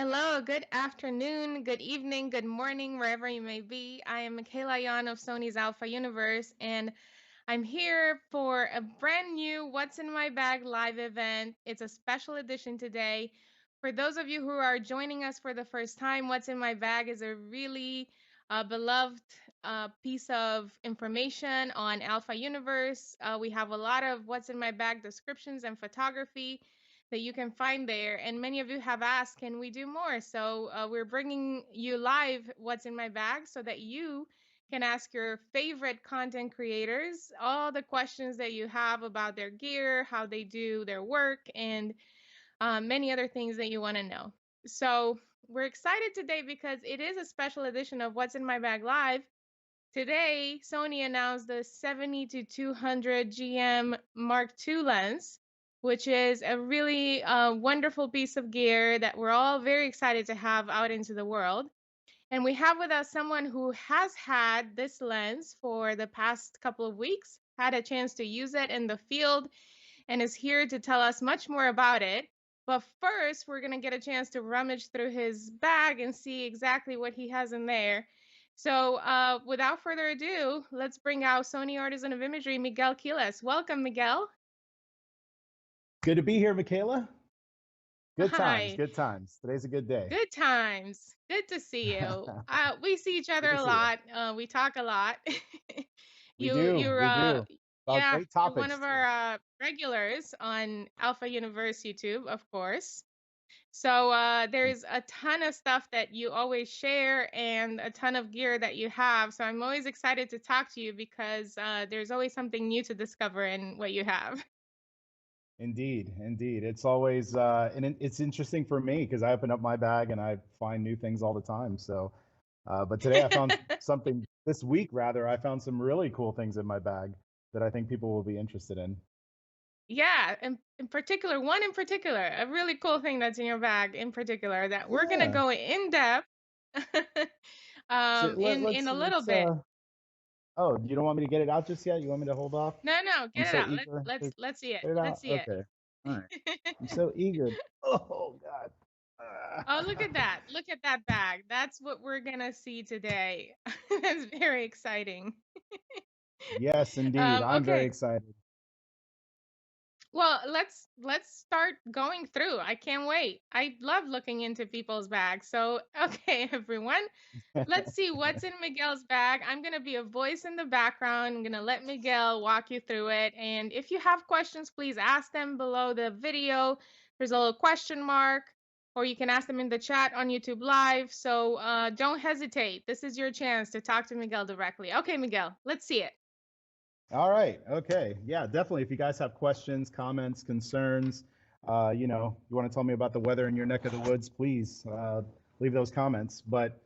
Hello, good afternoon, good evening, good morning, wherever you may be. I am Michaela Yan of Sony's Alpha Universe, and I'm here for a brand new What's in My Bag live event. It's a special edition today. For those of you who are joining us for the first time, What's in My Bag is a really beloved piece of information on Alpha Universe. We have a lot of What's in My Bag descriptions and photography that you can find there. And many of you have asked, can we do more? So we're bringing you live What's in My Bag so that you can ask your favorite content creators all the questions that you have about their gear, how they do their work, and many other things that you want to know. So we're excited today because it is a special edition of What's in My Bag Live. Today, Sony announced the 70 to 200 GM Mark II lens, which is a really wonderful piece of gear that we're all very excited to have out into the world. And we have with us someone who has had this lens for the past couple of weeks, had a chance to use it in the field, and is here to tell us much more about it. But first, we're going to get a chance to rummage through his bag and see exactly what he has in there. So without further ado, let's bring out Sony Artisan of Imagery, Miguel Quiles. Welcome, Miguel. Good to be here, Michaela. Good times, Hi. good times. Today's a good day. Good times. Good to see you. We see each other Good to a see you. lot. We talk a lot. We you do, you're we do. About yeah, great you're one topics of too. our regulars on Alpha Universe YouTube, of course. So there's a ton of stuff that you always share and a ton of gear that you have. So I'm always excited to talk to you because there's always something new to discover in what you have. Indeed, indeed. It's always it's interesting for me because I open up my bag and I find new things all the time. So, but today I found something this week rather. I found some really cool things in my bag that I think people will be interested in. Yeah, in particular, one in particular, a really cool thing that's in your bag in particular that we're gonna Yeah. go in depth So in a little let's bit. oh, you don't want me to get it out just yet? You want me to hold off? No, no, I'm get it so out. eager to Let's see it. get it Let's out. see it. Okay. All right. I'm so eager. Oh God. Oh, look at that. Look at that bag. That's what we're gonna see today. That's very exciting. Yes, indeed. I'm very Okay. excited. Well, let's start going through. I can't wait. I love looking into people's bags. So, okay, everyone, let's see what's in Miguel's bag. I'm going to be a voice in the background. I'm going to let Miguel walk you through it. And if you have questions, please ask them below the video. There's a little question mark, or you can ask them in the chat on YouTube Live. So don't hesitate. This is your chance to talk to Miguel directly. Okay, Miguel, let's see it. All right. Okay. Yeah, definitely. If you guys have questions, comments, concerns, you want to tell me about the weather in your neck of the woods, please leave those comments. But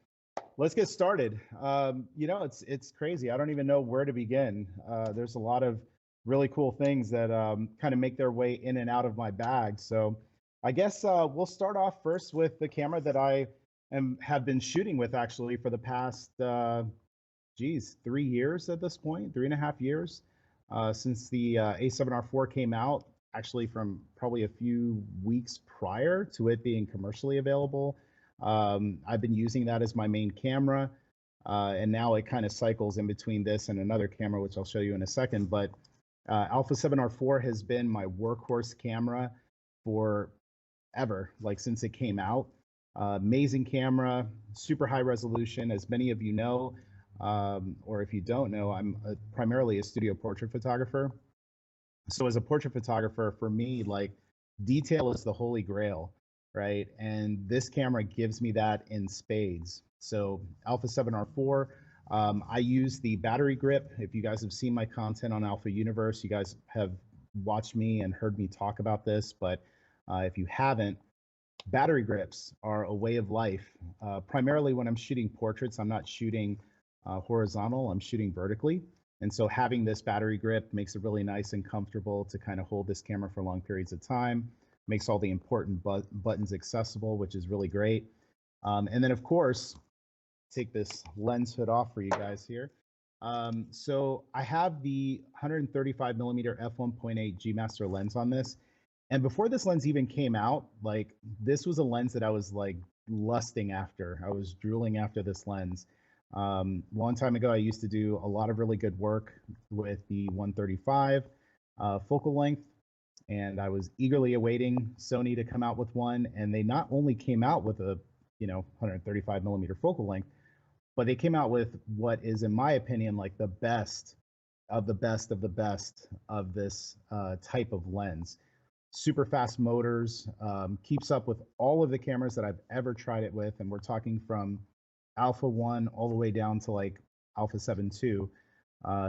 let's get started. It's crazy. I don't even know where to begin. There's a lot of really cool things that kind of make their way in and out of my bag. So I guess we'll start off first with the camera that I have been shooting with actually for the past 3 years at this point, 3.5 years since the A7R4 came out. Actually, from probably a few weeks prior to it being commercially available. I've been using that as my main camera, and now it kind of cycles in between this and another camera, which I'll show you in a second. But Alpha 7R4 has been my workhorse camera for ever, like since it came out. Amazing camera, super high resolution. As many of you know, or if you don't know, I'm primarily a studio portrait photographer. So as a portrait photographer, for me, like detail is the holy grail, right? And this camera gives me that in spades. So Alpha 7R4, I use the battery grip. If you guys have seen my content on Alpha Universe, you guys have watched me and heard me talk about this. But if you haven't, battery grips are a way of life. Primarily when I'm shooting portraits, I'm not shooting horizontal, I'm shooting vertically. And so having this battery grip makes it really nice and comfortable to kind of hold this camera for long periods of time, makes all the important buttons accessible, which is really great. And then of course, take this lens hood off for you guys here. So I have the 135 millimeter f1.8 G Master lens on this. And before this lens even came out, like this was a lens that I was like lusting after. I was drooling after this lens. Long time ago, I used to do a lot of really good work with the 135 focal length, and I was eagerly awaiting Sony to come out with one. And they not only came out with a 135 millimeter focal length, but they came out with what is, in my opinion, like the best of the best of the best of this type of lens. Super fast motors, keeps up with all of the cameras that I've ever tried it with, and we're talking from Alpha 1 all the way down to like Alpha 7 II.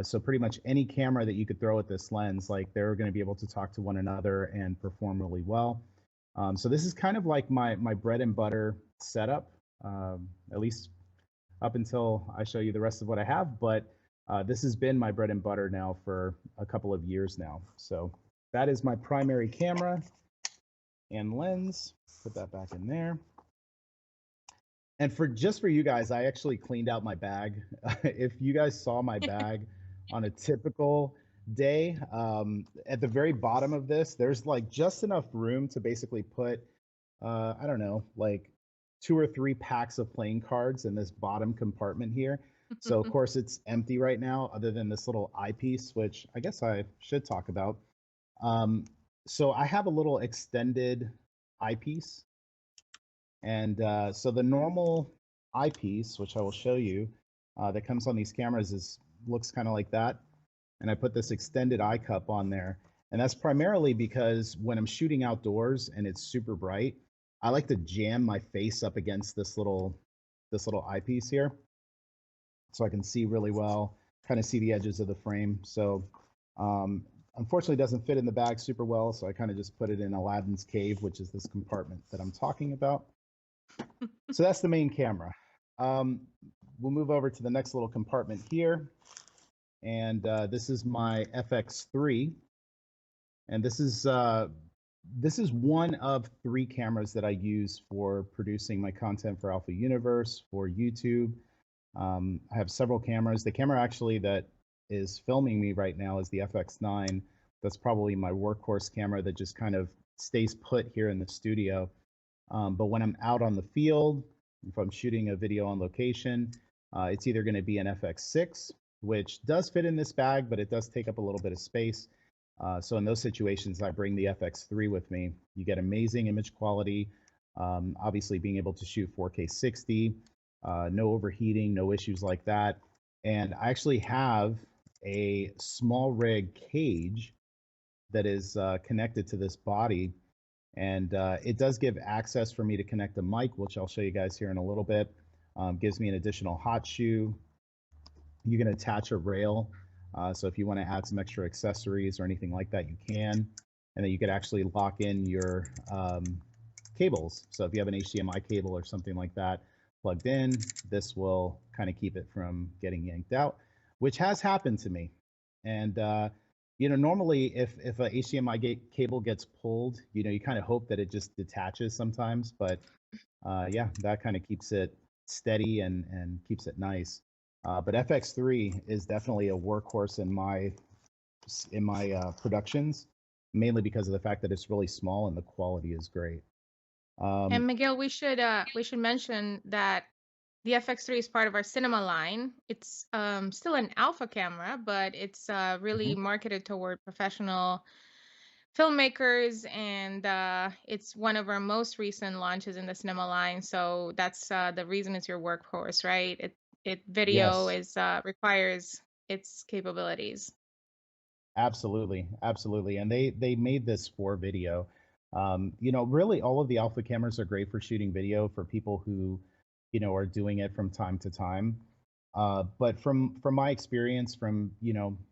So pretty much any camera that you could throw at this lens, like they're going to be able to talk to one another and perform really well. So this is kind of like my bread and butter setup, at least up until I show you the rest of what I have. But this has been my bread and butter now for a couple of years now. So that is my primary camera and lens. Put that back in there. And for you guys, I actually cleaned out my bag. If you guys saw my bag on a typical day, at the very bottom of this, there's like just enough room to basically put, I don't know, like 2 or 3 packs of playing cards in this bottom compartment here. So of course it's empty right now, other than this little eyepiece, which I guess I should talk about. So I have a little extended eyepiece. And so the normal eyepiece, which I will show you, that comes on these cameras looks kind of like that. And I put this extended eye cup on there. And that's primarily because when I'm shooting outdoors and it's super bright, I like to jam my face up against this little eyepiece here, so I can see really well, kind of see the edges of the frame. So unfortunately, it doesn't fit in the bag super well, so I kind of just put it in Aladdin's cave, which is this compartment that I'm talking about. So that's the main camera. We'll move over to the next little compartment here. And this is my FX3. And this is one of 3 cameras that I use for producing my content for Alpha Universe, for YouTube. I have several cameras. The camera actually that is filming me right now is the FX9. That's probably my workhorse camera that just kind of stays put here in the studio. But when I'm out on the field, if I'm shooting a video on location, it's either going to be an FX6, which does fit in this bag, but it does take up a little bit of space. So in those situations, I bring the FX3 with me. You get amazing image quality, obviously being able to shoot 4K 60, no overheating, no issues like that. And I actually have a small rig cage that is connected to this body. And it does give access for me to connect a mic, which I'll show you guys here in a little bit. Gives me an additional hot shoe. You can attach a rail. So if you want to add some extra accessories or anything like that, you can. And then you could actually lock in your cables. So if you have an HDMI cable or something like that plugged in, this will kind of keep it from getting yanked out, which has happened to me. And normally if a HDMI cable gets pulled, you kind of hope that it just detaches sometimes. But yeah, that kind of keeps it steady and keeps it nice. But FX3 is definitely a workhorse in my productions, mainly because of the fact that it's really small and the quality is great. And Miguel, we should mention that the FX3 is part of our cinema line. It's still an alpha camera, but it's really marketed toward professional filmmakers, and it's one of our most recent launches in the cinema line. So that's the reason it's your workhorse, right? Video Yes. is requires its capabilities. Absolutely, absolutely. And they made this for video. Really all of the alpha cameras are great for shooting video for people who, are doing it from time to time. But from my experience, from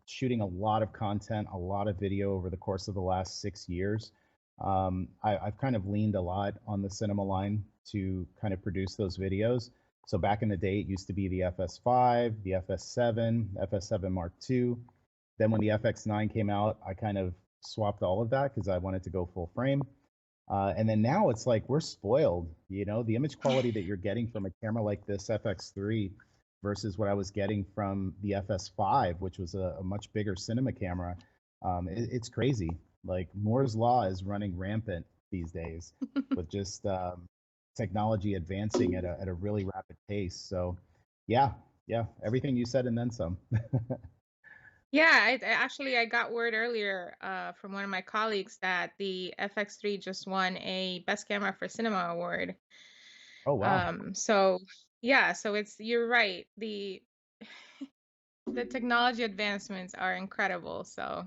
shooting a lot of content, a lot of video over the course of the last 6 years, I've kind of leaned a lot on the cinema line to kind of produce those videos. So back in the day, it used to be the FS5, the FS7, FS7 Mark II. Then when the FX9 came out, I kind of swapped all of that because I wanted to go full frame. And then now it's like we're spoiled. The image quality that you're getting from a camera like this FX3 versus what I was getting from the FS5, which was a much bigger cinema camera. It's crazy. Like Moore's law is running rampant these days with just technology advancing at a really rapid pace. So, yeah, yeah, everything you said and then some. Yeah, I got word earlier from one of my colleagues that the FX3 just won a Best Camera for Cinema award. Oh, wow. So yeah, so you're right. The technology advancements are incredible. So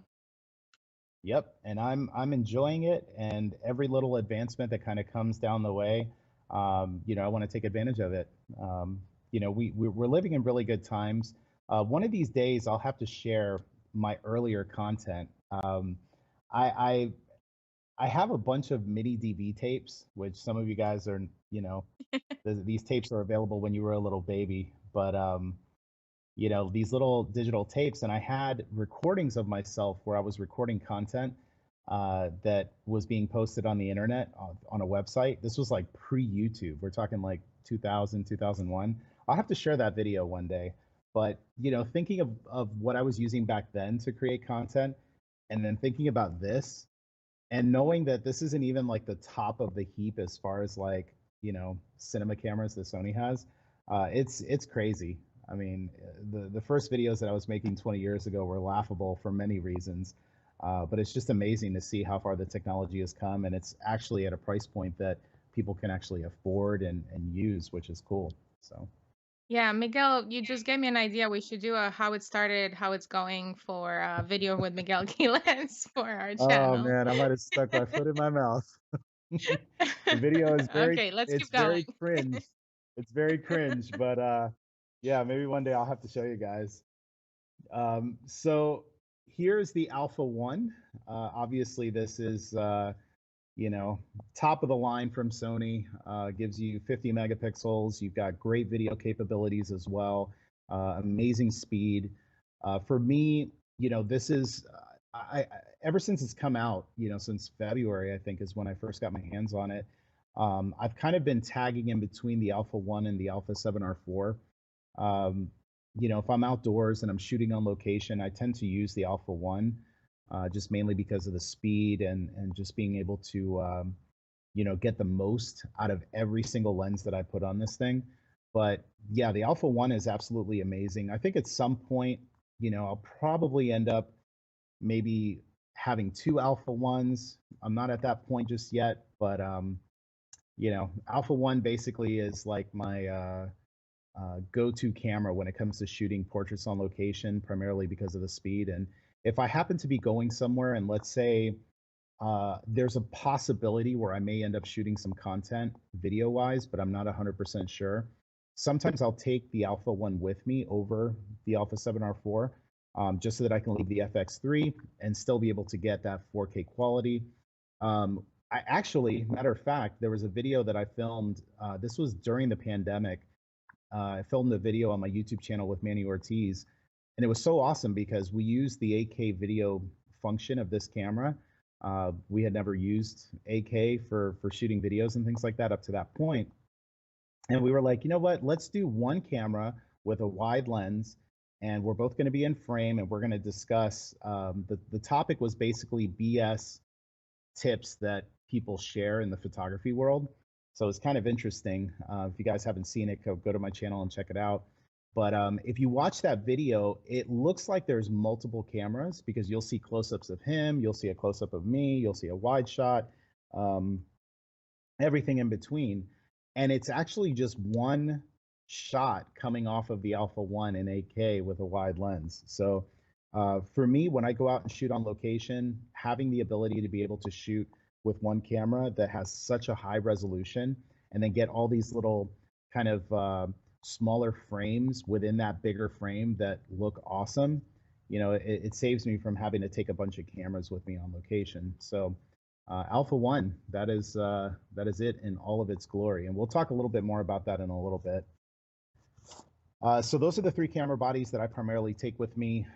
Yep, and I'm enjoying it, and every little advancement that kind of comes down the way, I want to take advantage of it. We're living in really good times. One of these days, I'll have to share my earlier content. I, I I have a bunch of mini DV tapes, which some of you guys are, these tapes are available when you were a little baby, but these little digital tapes, and I had recordings of myself where I was recording content that was being posted on the internet on a website. This was like pre-YouTube. We're talking like 2000, 2001. I'll have to share that video one day. But thinking of what I was using back then to create content, and then thinking about this, and knowing that this isn't even like the top of the heap as far as like cinema cameras that Sony has, it's crazy. I mean, the first videos that I was making 20 years ago were laughable for many reasons, but it's just amazing to see how far the technology has come, and it's actually at a price point that people can actually afford and use, which is cool. So. yeah, Miguel, you just gave me an idea. We should do a how it started, how it's going for a video with Miguel Quiles for our Oh channel. man, I might have stuck my foot in my mouth. The video is Okay, let's keep it's going. very cringe. It's very cringe, but yeah, maybe one day I'll have to show you guys. So here's the Alpha 1. Obviously this is you know, top of the line from Sony. Gives you 50 megapixels. You've got great video capabilities as well. Amazing speed. For me, this is ever since it's come out, since February, I think is when I first got my hands on it. I've kind of been tagging in between the Alpha 1 and the Alpha 7R4. Um, if I'm outdoors and I'm shooting on location, I tend to use the Alpha 1, just mainly because of the speed and just being able to get the most out of every single lens that I put on this thing. But yeah, the Alpha 1 is absolutely amazing. I think at some point, I'll probably end up maybe having two Alpha 1s. I'm not at that point just yet, but Alpha 1 basically is like my go-to camera when it comes to shooting portraits on location, primarily because of the speed. And if I happen to be going somewhere, and let's say there's a possibility where I may end up shooting some content video-wise, but I'm not 100% sure. Sometimes I'll take the Alpha 1 with me over the Alpha 7R4, just so that I can leave the FX3 and still be able to get that 4K quality. I actually, matter of fact, there was a video that I filmed. This was during the pandemic. I filmed a video on my YouTube channel with Manny Ortiz, and it was so awesome because we used the 8K video function of this camera. We had never used 8K for shooting videos and things like that up to that point. And we were like, you know what? Let's do one camera with a wide lens, and we're both going to be in frame, and we're going to discuss. The topic was basically BS tips that people share in the photography world. So it's kind of interesting. If you guys haven't seen it, go to my channel and check it out. But if you watch that video, it looks like there's multiple cameras because you'll see close-ups of him, you'll see a close-up of me, you'll see a wide shot, um, everything in between. And it's actually just one shot coming off of the Alpha 1 in 8K with a wide lens. So for me, when I go out and shoot on location, having the ability to be able to shoot with one camera that has such a high resolution and then get all these little kind of smaller frames within that bigger frame that look awesome, it saves me from having to take a bunch of cameras with me on location. So Alpha 1, that is it in all of its glory. And we'll talk a little bit more about that in a little bit. So those are the three camera bodies that I primarily take with me.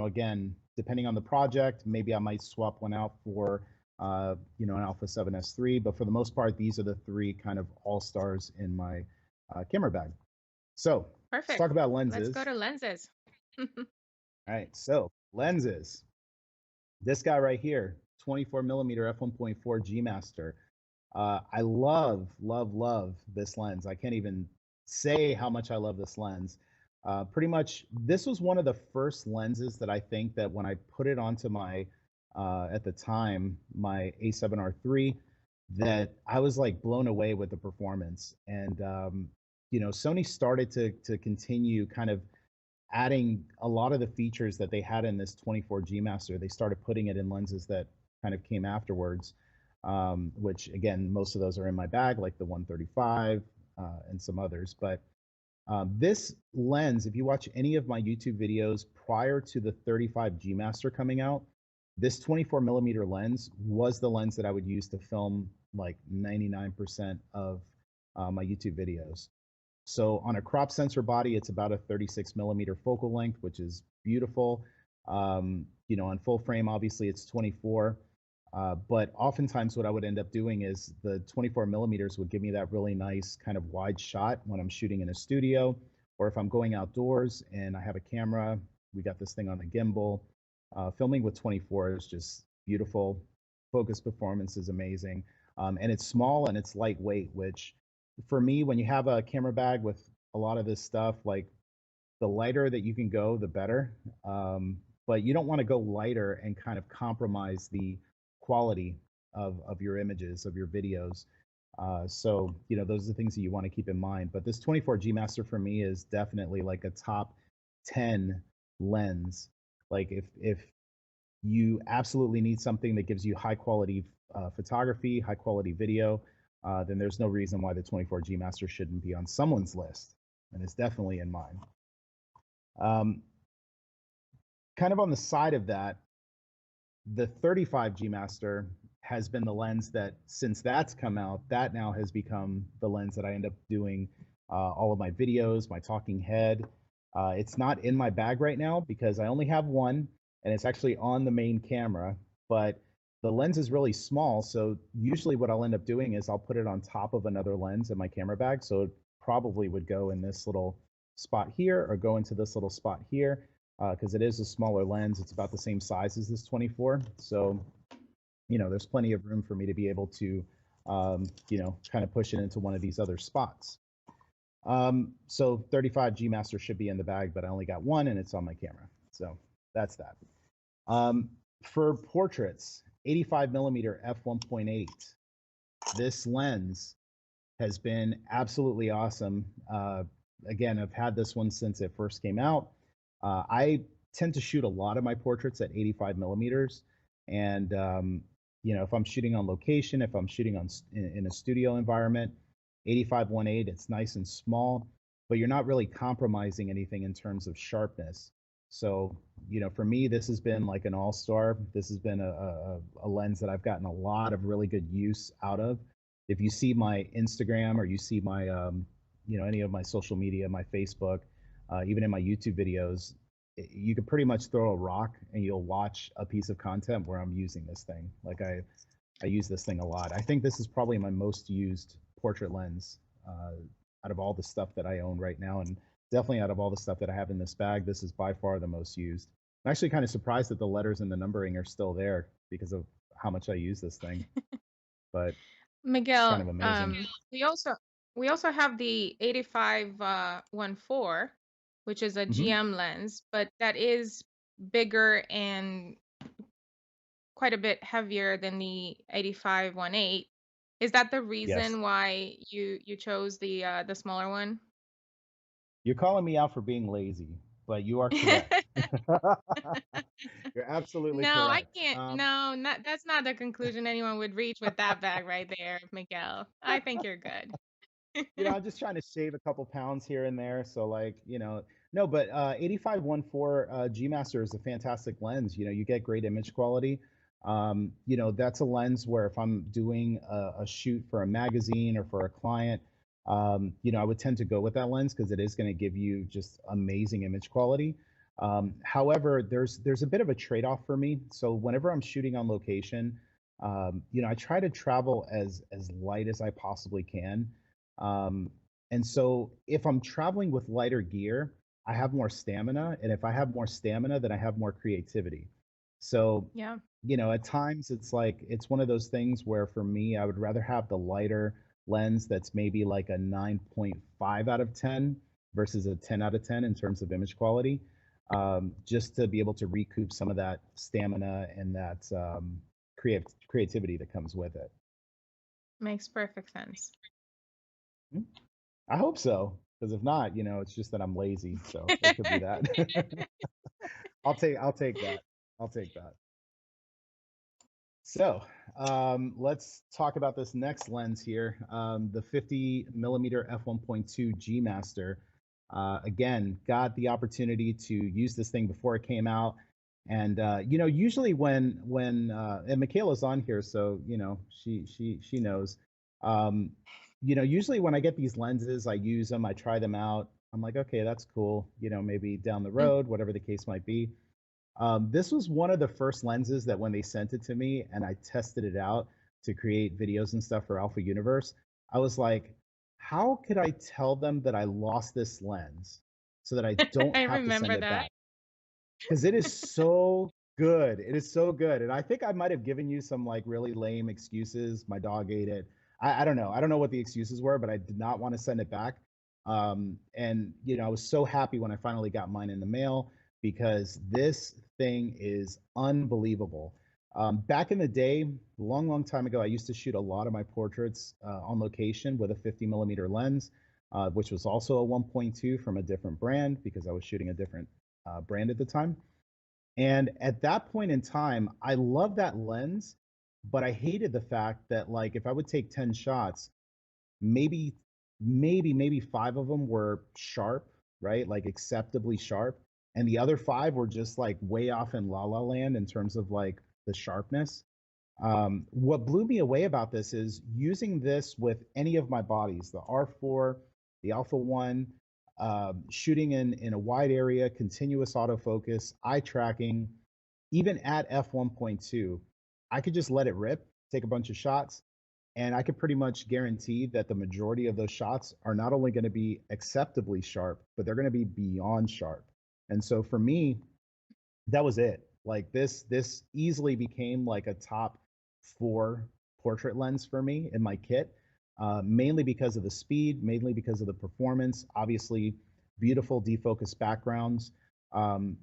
Again, depending on the project, maybe I might swap one out for, an Alpha 7S3, but for the most part, these are the three kind of all-stars in my camera bag. So let's Perfect. talk about Let's lenses. go to lenses. All right, so lenses. This guy right here, 24 millimeter f1.4 G Master. I love this lens. I can't even say how much I love this lens. Pretty much, this was one of the first lenses that I think that when I put it onto my, at the time, my A7R III, that I was like blown away with the performance. And Sony started to continue kind of adding a lot of the features that they had in this 24G Master. They started putting it in lenses that kind of came afterwards, which again, most of those are in my bag, like the 135 and some others. But this lens, if you watch any of my YouTube videos prior to the 35G Master coming out, this 24 millimeter lens was the lens that I would use to film like 99% of my YouTube videos. So on a crop sensor body, it's about a 36 millimeter focal length, which is beautiful. On full frame, obviously it's 24. But oftentimes what I would end up doing is the 24 millimeters would give me that really nice kind of wide shot when I'm shooting in a studio, or if I'm going outdoors and I have a camera, we got this thing on a gimbal. Filming with 24 is just beautiful. Focus performance is amazing. And it's small and it's lightweight, which for me, when you have a camera bag with a lot of this stuff, like the lighter that you can go, the better. But you don't want to go lighter and kind of compromise the quality of your images, of your videos. So those are the things that you want to keep in mind. But this 24G Master for me is definitely like a top 10 lens. Like if you absolutely need something that gives you high quality photography, high quality video, then there's no reason why the 24G Master shouldn't be on someone's list. And it's definitely in mine. Kind of on the side of that, the 35G Master has been the lens that, since that's come out, that now has become the lens that I end up doing all of my videos, my talking head. It's not in my bag right now because I only have one, and it's actually on the main camera, but the lens is really small. So usually what I'll end up doing is I'll put it on top of another lens in my camera bag. So it probably would go in this little spot here or go into this little spot here because it is a smaller lens. It's about the same size as this 24. So, there's plenty of room for me to be able to, kind of push it into one of these other spots. So 35G Master should be in the bag, but I only got one and it's on my camera. So that's that. For portraits, 85 millimeter f1.8. This lens has been absolutely awesome. Again, I've had this one since it first came out. I tend to shoot a lot of my portraits at 85 millimeters. And, if I'm shooting on location, if I'm shooting in a studio environment, 85-1.8, it's nice and small, but you're not really compromising anything in terms of sharpness. So, for me, this has been like an all-star. This has been a lens that I've gotten a lot of really good use out of. If you see my Instagram or you see my, any of my social media, my Facebook, even in my YouTube videos, you could pretty much throw a rock and you'll watch a piece of content where I'm using this thing. Like I use this thing a lot. I think this is probably my most used portrait lens out of all the stuff that I own right now, and definitely out of all the stuff that I have in this bag, this is by far the most used. I'm actually kind of surprised that the letters and the numbering are still there because of how much I use this thing. But it's kind Miguel, of amazing. we also have the 85-1.4, which is a Mm-hmm. GM lens, but that is bigger and quite a bit heavier than the 85-1.8. Is that the Yes. reason why you chose the smaller one? You're calling me out for being lazy, but you are correct. You're absolutely No, I correct. can't. No, that's not the conclusion anyone would reach with that bag right there, Miguel. I think you're good. I'm just trying to save a couple pounds here and there. So like, no, but 85-1.4 G Master is a fantastic lens. You get great image quality. That's a lens where if I'm doing a shoot for a magazine or for a client, I would tend to go with that lens because it is going to give you just amazing image quality. However, there's a bit of a trade-off for me. So whenever I'm shooting on location, I try to travel as light as I possibly can. Um, and so if I'm traveling with lighter gear, I have more stamina. And if I have more stamina, then I have more creativity. So, Yeah. at times it's like it's one of those things where for me, I would rather have the lighter lens that's maybe like a 9.5 out of 10 versus a 10 out of 10 in terms of image quality, just to be able to recoup some of that stamina and that creativity that comes with it. Makes perfect sense. Hmm? I hope so, because if not, it's just that I'm lazy. So it could be that. I'll take that. I'll take that. So let's talk about this next lens here, the 50 millimeter f1.2 G Master. Again, got the opportunity to use this thing before it came out, and usually when and Michaela's on here, so she knows. Um, usually when I get these lenses, I use them, I try them out. I'm like, okay, that's cool. Maybe down the road, whatever the case might be. This was one of the first lenses that when they sent it to me and I tested it out to create videos and stuff for Alpha Universe, I was like, how could I tell them that I lost this lens so that I don't I have to send remember it that. back? Because it is so good. It is so good. And I think I might have given you some like really lame excuses. My dog ate it. I don't know. I don't know what the excuses were, but I did not want to send it back. And I was so happy when I finally got mine in the mail because this thing is unbelievable. Back in the day, long, long time ago, I used to shoot a lot of my portraits on location with a 50 millimeter lens, which was also a 1.2 from a different brand because I was shooting a different brand at the time. And at that point in time, I loved that lens, but I hated the fact that like if I would take 10 shots, maybe maybe five of them were sharp, right? Like acceptably sharp, and the other five were just like way off in la la land in terms of like the sharpness. What blew me away about this is using this with any of my bodies, the R4, the Alpha 1, shooting in a wide area, continuous autofocus, eye tracking, even at f1.2, I could just let it rip, take a bunch of shots, and I could pretty much guarantee that the majority of those shots are not only going to be acceptably sharp, but they're going to be beyond sharp. And so for me, that was it. Like this easily became like a top four portrait lens for me in my kit, mainly because of the speed, mainly because of the performance. Obviously, beautiful defocus backgrounds.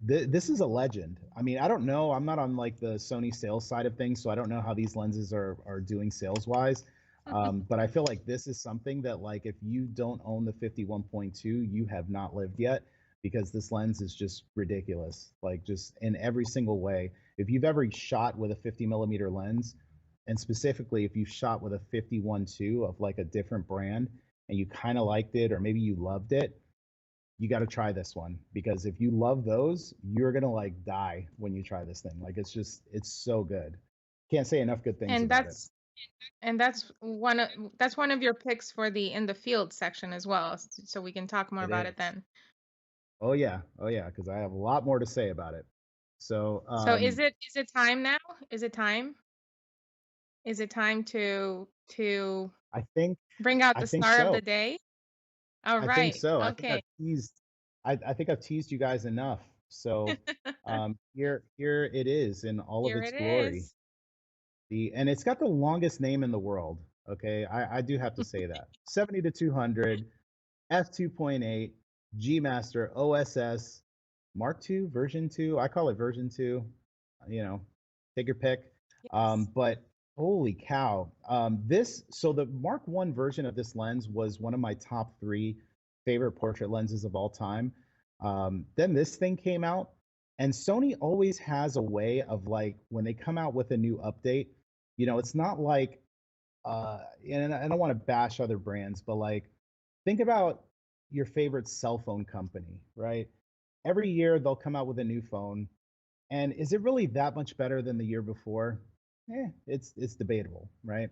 This is a legend. I mean, I don't know. I'm not on like the Sony sales side of things, so I don't know how these lenses are doing sales wise. But I feel like this is something that like if you don't own the 51.2, you have not lived yet because this lens is just ridiculous, like just in every single way. If you've ever shot with a 50 millimeter lens, and specifically if you've shot with a 51.2 of like a different brand and you kind of liked it or maybe you loved it, you got to try this one because if you love those, you're going to like die when you try this thing. Like it's so good. Can't say enough good things And about it. that's one of your picks for the in the field section as well. So we can talk more It about it is. then. Oh yeah. Oh yeah. Because I have a lot more to say about it. So So is it time now? Is it time? Is it time to I think bring out I the think star of so. the day? All I think right. so. I think Okay. I've teased. I think I've teased you guys enough. So here it is in all of Here its it glory. is. And it's got the longest name in the world. Okay, I do have to say that 70 to 200 f2.8 G Master OSS Mark II version 2. I call it version 2. You know, take your pick. Yes. But holy cow, this so the Mark One version of this lens was one of my top three favorite portrait lenses of all time. Then this thing came out, and Sony always has a way of like when they come out with a new update, it's not like and I don't want to bash other brands, but like think about your favorite cell phone company, right? Every year they'll come out with a new phone, and is it really that much better than the year before? It's debatable, right?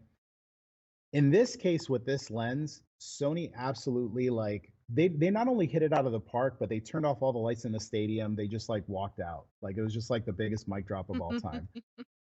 In this case with this lens, Sony absolutely like they not only hit it out of the park, but they turned off all the lights in the stadium. They just like walked out. Like it was just like the biggest mic drop of all time.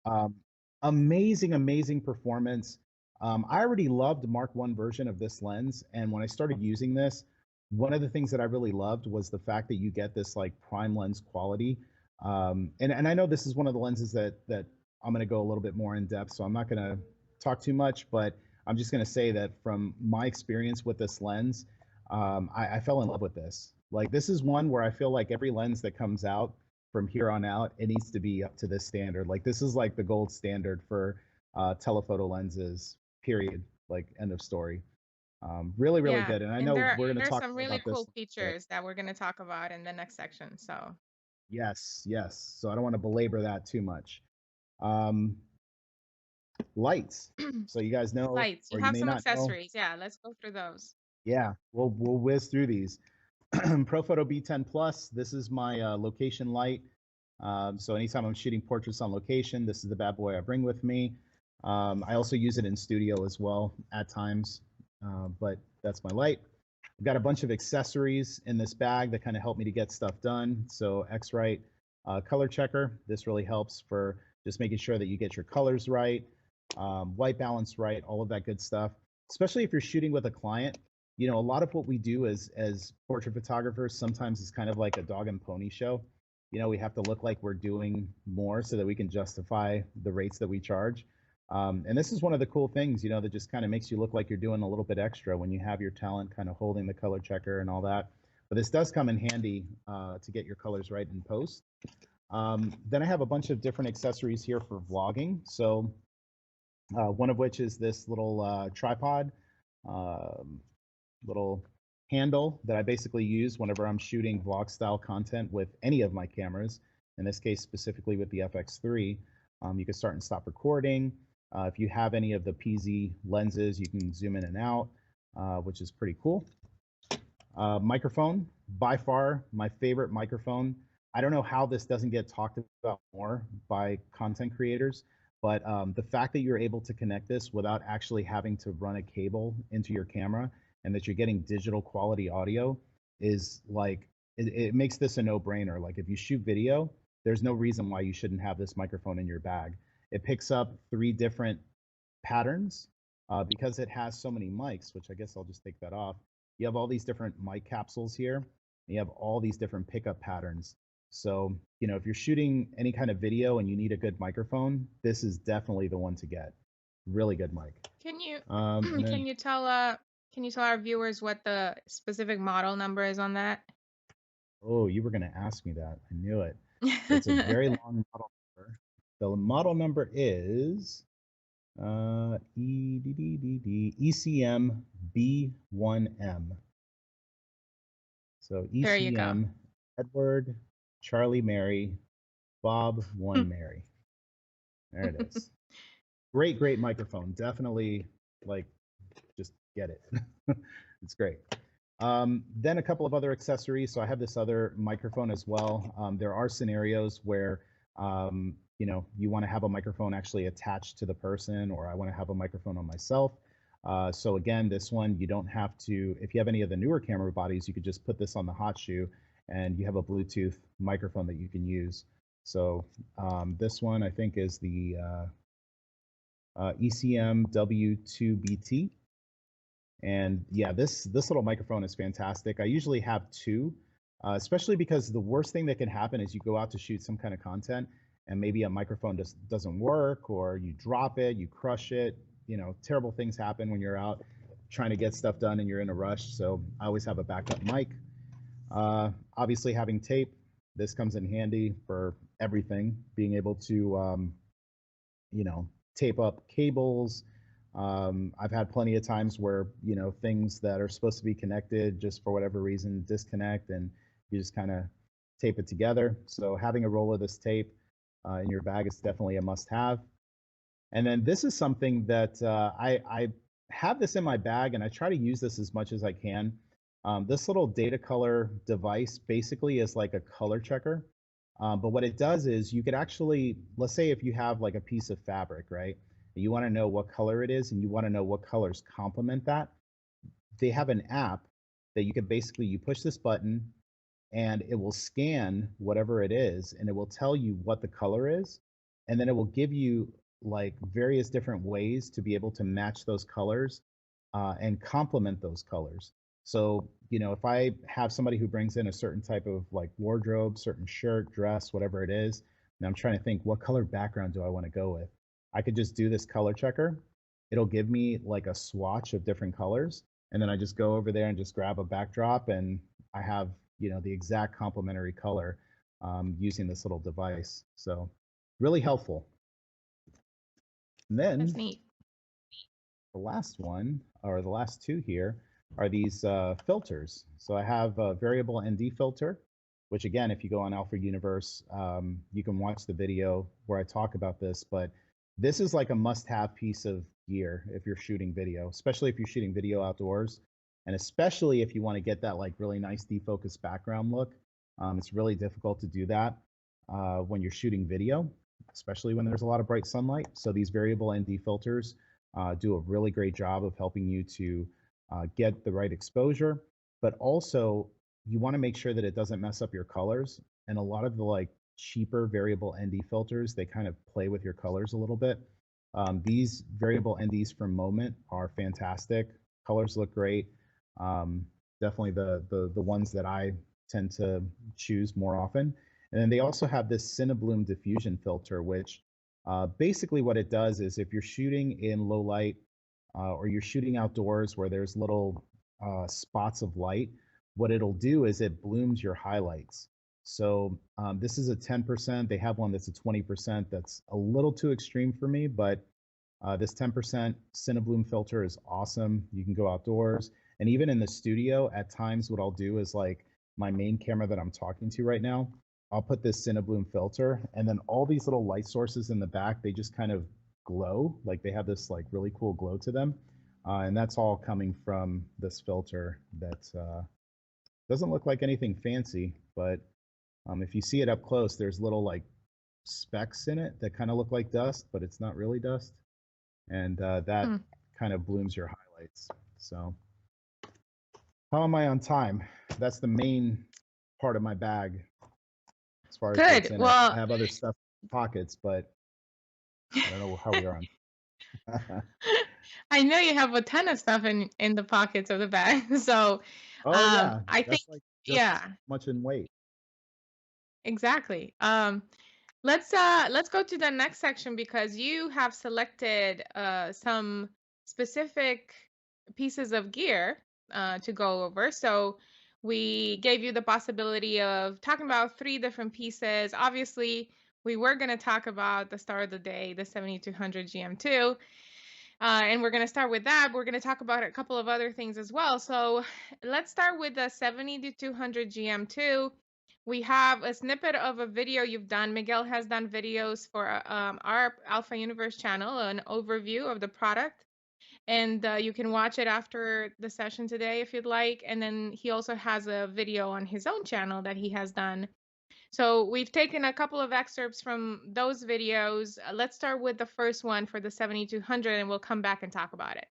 Um, amazing performance. I already loved Mark One version of this lens, and when I started using this, one of the things that I really loved was the fact that you get this like prime lens quality. And I know this is one of the lenses that I'm going to go a little bit more in depth, so I'm not going to talk too much, but I'm just going to say that from my experience with this lens, I fell in love with this. Like, this is one where I feel like every lens that comes out from here on out, it needs to be up to this standard. Like, this is like the gold standard for telephoto lenses, period. Like, end of story. Really, really Yeah, good. And I and know we're going to there's talk some more really about this cool in a bit. features that we're going to talk about in the next section. So, Yes, yes. So I don't want to belabor that too much. Um, Lights. So you guys know, lights. You or you have may some not know. accessories. Yeah, let's go through those. Yeah, we'll whiz through these. Profoto B10 Plus. This is my location light. So anytime I'm shooting portraits on location, this is the bad boy I bring with me. I also use it in studio as well at times, but that's my light. I've got a bunch of accessories in this bag that kind of help me to get stuff done. So X-Rite color checker. This really helps for just making sure that you get your colors right, white balance right, all of that good stuff. Especially if you're shooting with a client, you know, a lot of what we do as portrait photographers sometimes is kind of like a dog and pony show. You know, we have to look like we're doing more so that we can justify the rates that we charge. And this is one of the cool things, you know, that just kind of makes you look like you're doing a little bit extra when you have your talent kind of holding the color checker and all that. But this does come in handy to get your colors right in post. Then I have a bunch of different accessories here for vlogging. So one of which is this little tripod, um, little handle that I basically use whenever I'm shooting vlog style content with any of my cameras. In this case, specifically with the FX3, you can start and stop recording. If you have any of the PZ lenses, you can zoom in and out, which is pretty cool. Microphone, by far my favorite microphone. I don't know how this doesn't get talked about more by content creators, but the fact that you're able to connect this without actually having to run a cable into your camera and that you're getting digital quality audio is like, it makes this a no-brainer. Like, if you shoot video, there's no reason why you shouldn't have this microphone in your bag. It picks up 3 different patterns because it has so many mics, which I guess I'll just take that off. You have all these different mic capsules here. And you have all these different pickup patterns. So, you know, if you're shooting any kind of video and you need a good microphone, this is definitely the one to get. Really good mic. Can you And then, can you tell our viewers what the specific model number is on that? oh, you were going to ask me that. I knew it. It's a very long model number. The model number is ECM B1M. So There you go. ECM Edward Charlie Mary Bob 1 Mary. There it is. Great, great microphone. Definitely, like, just get it. It's great. Then a couple of other accessories. So I have this other microphone as well. There are scenarios where you know, you want to have a microphone actually attached to the person, or I want to have a microphone on myself. So again, this one, you don't have to, if you have any of the newer camera bodies, you could just put this on the hot shoe and you have a Bluetooth microphone that you can use. So this one I think is the ECM W2BT. And yeah, this little microphone is fantastic. I usually have 2, especially because the worst thing that can happen is you go out to shoot some kind of content and maybe a microphone just doesn't work, or you drop it, you crush it. You know, terrible things happen when you're out trying to get stuff done and you're in a rush. So I always have a backup mic. Obviously, having tape, this comes in handy for everything. Being able to, you know, tape up cables. I've had plenty of times where, you know, things that are supposed to be connected just for whatever reason disconnect, and you just kind of tape it together. So having a roll of this tape in your bag is definitely a must-have. And then this is something that I have this in my bag, and I try to use this as much as I can. This little data color device basically is like a color checker. But what it does is you could actually, let's say if you have like a piece of fabric, right? You want to know what color it is and you want to know what colors complement that. They have an app that you can basically, you push this button and it will scan whatever it is and it will tell you what the color is. And then it will give you like various different ways to be able to match those colors and complement those colors. So, if I have somebody who brings in a certain type of like wardrobe, certain shirt, dress, whatever it is, and I'm trying to think what color background do I want to go with, I could just do this color checker. It'll give me like a swatch of different colors. And then I just go over there and just grab a backdrop and I have, the exact complementary color using this little device. So really helpful. And That's then neat. the last one, or the last two here, are these filters. So I have a variable ND filter, which again, if you go on Alpha Universe, you can watch the video where I talk about this, but this is like a must-have piece of gear if you're shooting video, especially if you're shooting video outdoors, and especially if you want to get that like really nice defocused background look. It's really difficult to do that when you're shooting video, especially when there's a lot of bright sunlight. So these variable ND filters do a really great job of helping you to get the right exposure, but also you want to make sure that it doesn't mess up your colors. And a lot of the like cheaper variable ND filters, they kind of play with your colors a little bit. These variable NDs from Moment are fantastic. Colors look great. Definitely the ones that I tend to choose more often. And then they also have this Cinebloom diffusion filter, which basically what it does is if you're shooting in low light or you're shooting outdoors where there's little spots of light, what it'll do is it blooms your highlights. So this is a 10%. They have one that's a 20%. That's a little too extreme for me, but this 10% Cinebloom filter is awesome. You can go outdoors. And even in the studio, at times what I'll do is like my main camera that I'm talking to right now, I'll put this Cinebloom filter, and then all these little light sources in the back, they just kind of glow. Like they have this like really cool glow to them. And that's all coming from this filter that doesn't look like anything fancy, but if you see it up close, there's little like specks in it that kind of look like dust, but it's not really dust. And that kind of blooms your highlights. So how am I on time? That's the main part of my bag as far as what's Good. in it. I Well, have other stuff in pockets, but I don't know how we are on. I know you have a ton of stuff in the pockets of the bag. So, Oh yeah, I think, that's like just as yeah, much in weight. exactly. Let's go to the next section because you have selected some specific pieces of gear to go over. So we gave you the possibility of talking about 3 different pieces. Obviously, we were going to talk about the star of the day, the 7200 GM2. And we're going to start with that. We're going to talk about a couple of other things as well. So let's start with the 7200 GM2. We have a snippet of a video you've done. Miguel has done videos for our Alpha Universe channel, an overview of the product. And you can watch it after the session today if you'd like. And then he also has a video on his own channel that he has done. So we've taken a couple of excerpts from those videos. Let's start with the first one for the 7200 and we'll come back and talk about it.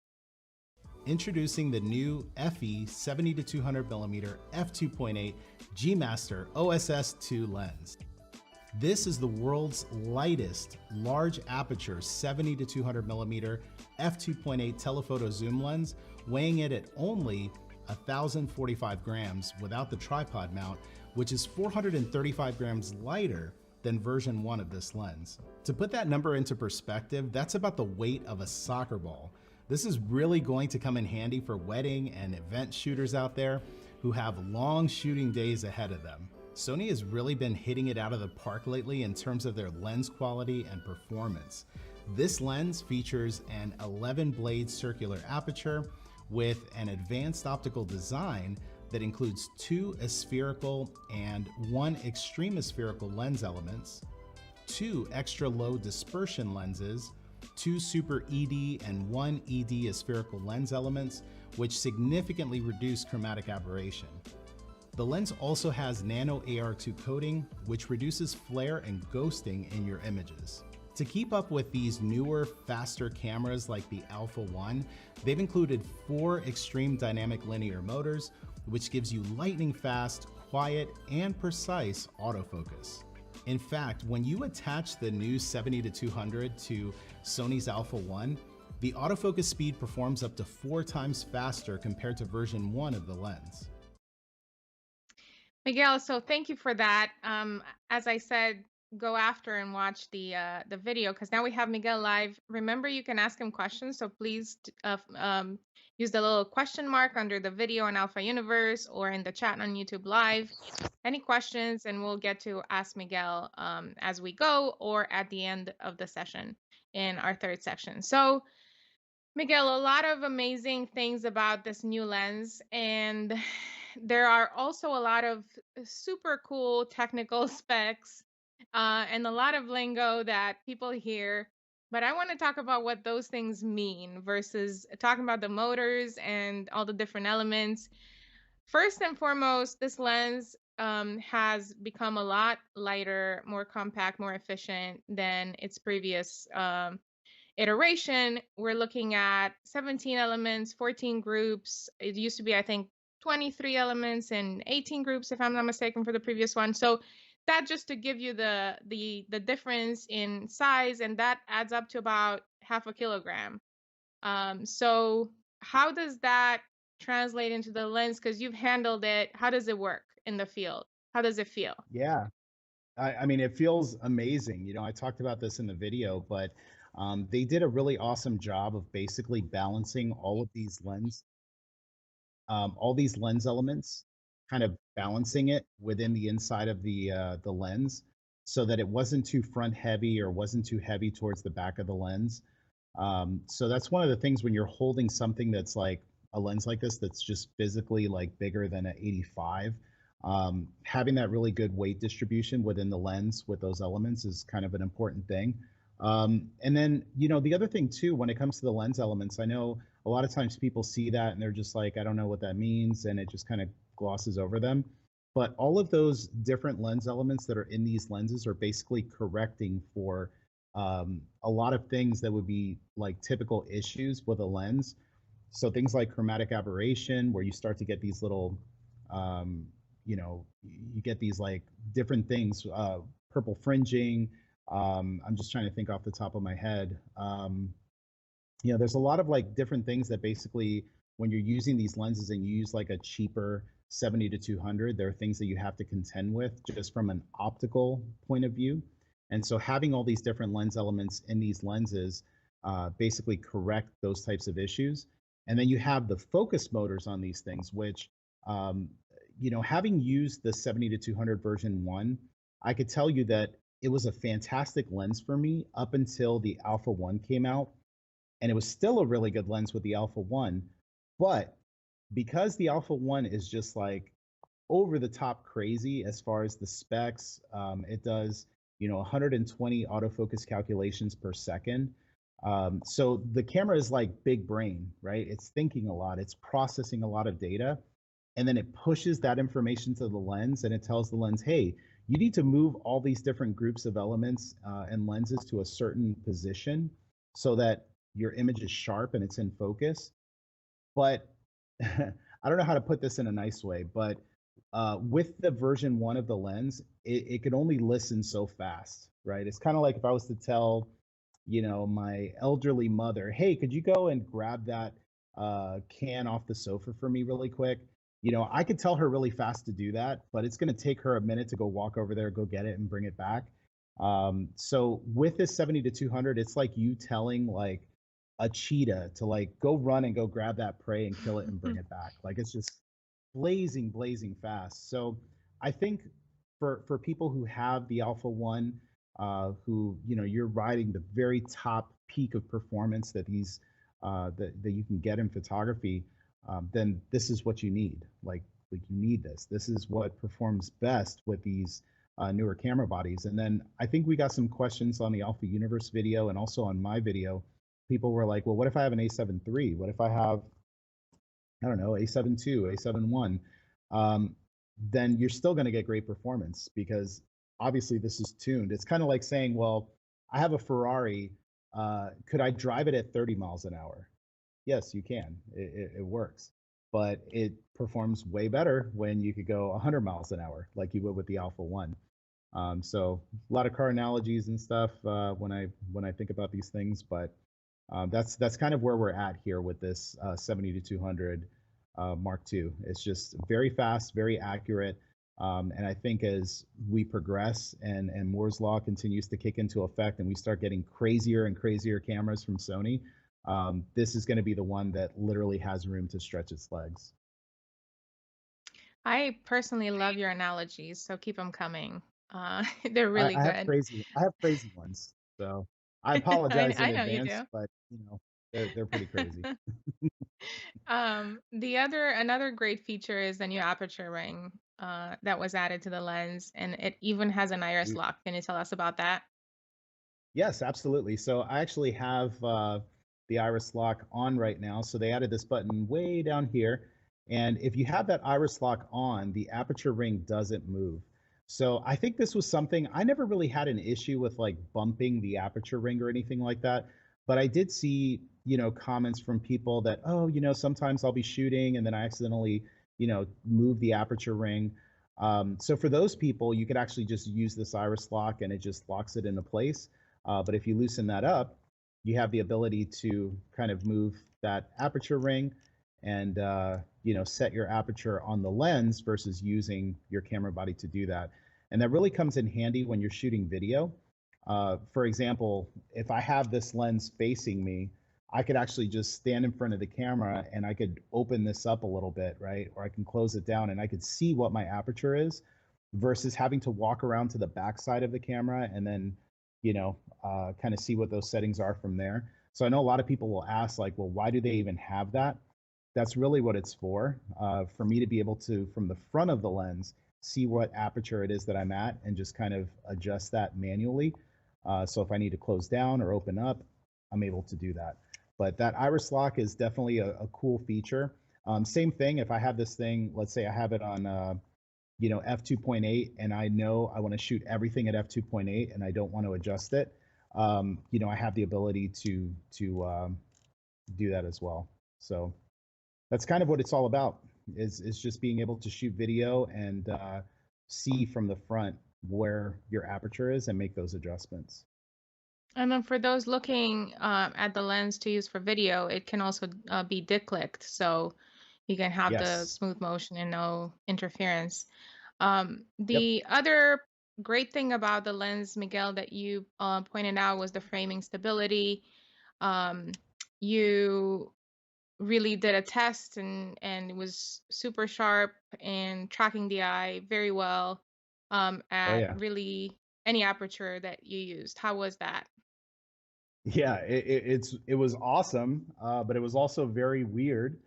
Introducing the new FE 70-200mm f2.8 G Master OSS2 lens. This is the world's lightest large aperture 70-200mm f2.8 telephoto zoom lens, weighing it at only 1,045 grams without the tripod mount, which is 435 grams lighter than version 1 of this lens. To put that number into perspective, that's about the weight of a soccer ball. This is really going to come in handy for wedding and event shooters out there who have long shooting days ahead of them. Sony has really been hitting it out of the park lately in terms of their lens quality and performance. This lens features an 11-blade circular aperture with an advanced optical design that includes 2 aspherical and 1 extreme aspherical lens elements, 2 extra low dispersion lenses, 2 super ED and 1 ED aspherical lens elements, which significantly reduce chromatic aberration. The lens also has nano AR2 coating, which reduces flare and ghosting in your images. To keep up with these newer, faster cameras like the Alpha 1, they've included 4 extreme dynamic linear motors, which gives you lightning fast, quiet, and precise autofocus. In fact, when you attach the new 70-200 to Sony's Alpha 1, The autofocus speed performs up to 4 times faster compared to version 1 of the lens. Miguel, so thank you for that. As I said, go after and watch the video, because now we have Miguel live. Remember, you can ask him questions, so please use the little question mark under the video on Alpha Universe or in the chat on YouTube Live. Any questions, and we'll get to ask Miguel as we go or at the end of the session in our third section. So Miguel, a lot of amazing things about this new lens, and there are also a lot of super cool technical specs and a lot of lingo that people hear. But I want to talk about what those things mean versus talking about the motors and all the different elements. First and foremost, this lens has become a lot lighter, more compact, more efficient than its previous iteration. We're looking at 17 elements, 14 groups. It used to be, I think, 23 elements and 18 groups, if I'm not mistaken, for the previous one. So that just to give you the difference in size, and that adds up to about half a kilogram. So how does that translate into the lens? Because you've handled it. How does it work in the field? How does it feel? Yeah, I mean, it feels amazing. I talked about this in the video, but they did a really awesome job of basically balancing all these lens elements, kind of balancing it within the inside of the lens, so that it wasn't too front heavy or wasn't too heavy towards the back of the lens. So that's one of the things when you're holding something that's like a lens like this, that's just physically like bigger than an 85. Having that really good weight distribution within the lens with those elements is kind of an important thing. And then, the other thing too, when it comes to the lens elements, I know a lot of times people see that and they're just like, I don't know what that means, and it just kind of glosses over them. But all of those different lens elements that are in these lenses are basically correcting for a lot of things that would be like typical issues with a lens. So things like chromatic aberration, where you start to get these little, you get these like different things, purple fringing. I'm just trying to think off the top of my head. There's a lot of like different things that basically, when you're using these lenses and you use like a cheaper 70 to 200, there are things that you have to contend with just from an optical point of view. And so having all these different lens elements in these lenses basically correct those types of issues. And then you have the focus motors on these things, which, having used the 70 to 200 version 1, I could tell you that it was a fantastic lens for me up until the Alpha 1 came out. And it was still a really good lens with the Alpha 1. But because the Alpha 1 is just like over the top crazy as far as the specs, it does 120 autofocus calculations per second. So the camera is like big brain, right? It's thinking a lot, it's processing a lot of data, and then it pushes that information to the lens, and it tells the lens, hey, you need to move all these different groups of elements and lenses to a certain position so that your image is sharp and it's in focus. But I don't know how to put this in a nice way, but with the version 1 of the lens, it could only listen so fast, right? It's kind of like if I was to tell, my elderly mother, hey, could you go and grab that can off the sofa for me really quick? I could tell her really fast to do that, but it's going to take her a minute to go walk over there, go get it and bring it back. So with this 70 to 200, it's like you telling like a cheetah to like go run and go grab that prey and kill it and bring it back. Like it's just blazing fast. So I think for people who have the Alpha 1, who you're riding the very top peak of performance that these that you can get in photography, then this is what you need. Like you need this. This is what performs best with these newer camera bodies. And then I think we got some questions on the Alpha Universe video and also on my video. People were like, well, what if I have an A7 III? What if I have, I don't know, A7 II, A7 I? Then you're still going to get great performance because obviously this is tuned. It's kind of like saying, well, I have a Ferrari. Could I drive it at 30 miles an hour? Yes, you can. It works. But it performs way better when you could go 100 miles an hour like you would with the Alpha 1. So a lot of car analogies and stuff when I think about these things, but That's kind of where we're at here with this 70 to 200 Mark II. It's just very fast, very accurate. And I think as we progress and Moore's law continues to kick into effect and we start getting crazier and crazier cameras from Sony, this is going to be the one that literally has room to stretch its legs. I personally love your analogies, so keep them coming. They're really I have good. crazy ones. So I apologize in I know you advance, do. but they're pretty crazy. Another great feature is the new aperture ring that was added to the lens, and it even has an iris lock. Can you tell us about that? Yes, absolutely. So I actually have the iris lock on right now. So they added this button way down here. And if you have that iris lock on, the aperture ring doesn't move. So I think this was something I never really had an issue with, like bumping the aperture ring or anything like that. But I did see, comments from people that, oh, sometimes I'll be shooting and then I accidentally, move the aperture ring. So for those people, you could actually just use this iris lock and it just locks it into place. But if you loosen that up, you have the ability to kind of move that aperture ring and set your aperture on the lens versus using your camera body to do that. And that really comes in handy when you're shooting video. For example, if I have this lens facing me, I could actually just stand in front of the camera and I could open this up a little bit, right? Or I can close it down and I could see what my aperture is versus having to walk around to the back side of the camera and then kind of see what those settings are from there. So I know a lot of people will ask, like, well, why do they even have that? That's really what it's for me to be able to, from the front of the lens, see what aperture it is that I'm at and just kind of adjust that manually. So if I need to close down or open up, I'm able to do that. But that iris lock is definitely a cool feature. Same thing, if I have this thing, let's say I have it on f2.8 and I know I want to shoot everything at f2.8 and I don't want to adjust it, I have the ability to do that as well. So that's kind of what it's all about, is just being able to shoot video and see from the front where your aperture is and make those adjustments. And then for those looking at the lens to use for video, it can also be declicked, so you can have the Yes. smooth motion and no interference. Yep. The other great thing about the lens, Miguel, that you pointed out was the framing stability. You really did a test and it was super sharp and tracking the eye very well Oh at yeah. really any aperture that you used. How was that? Yeah, it was awesome, but it was also very weird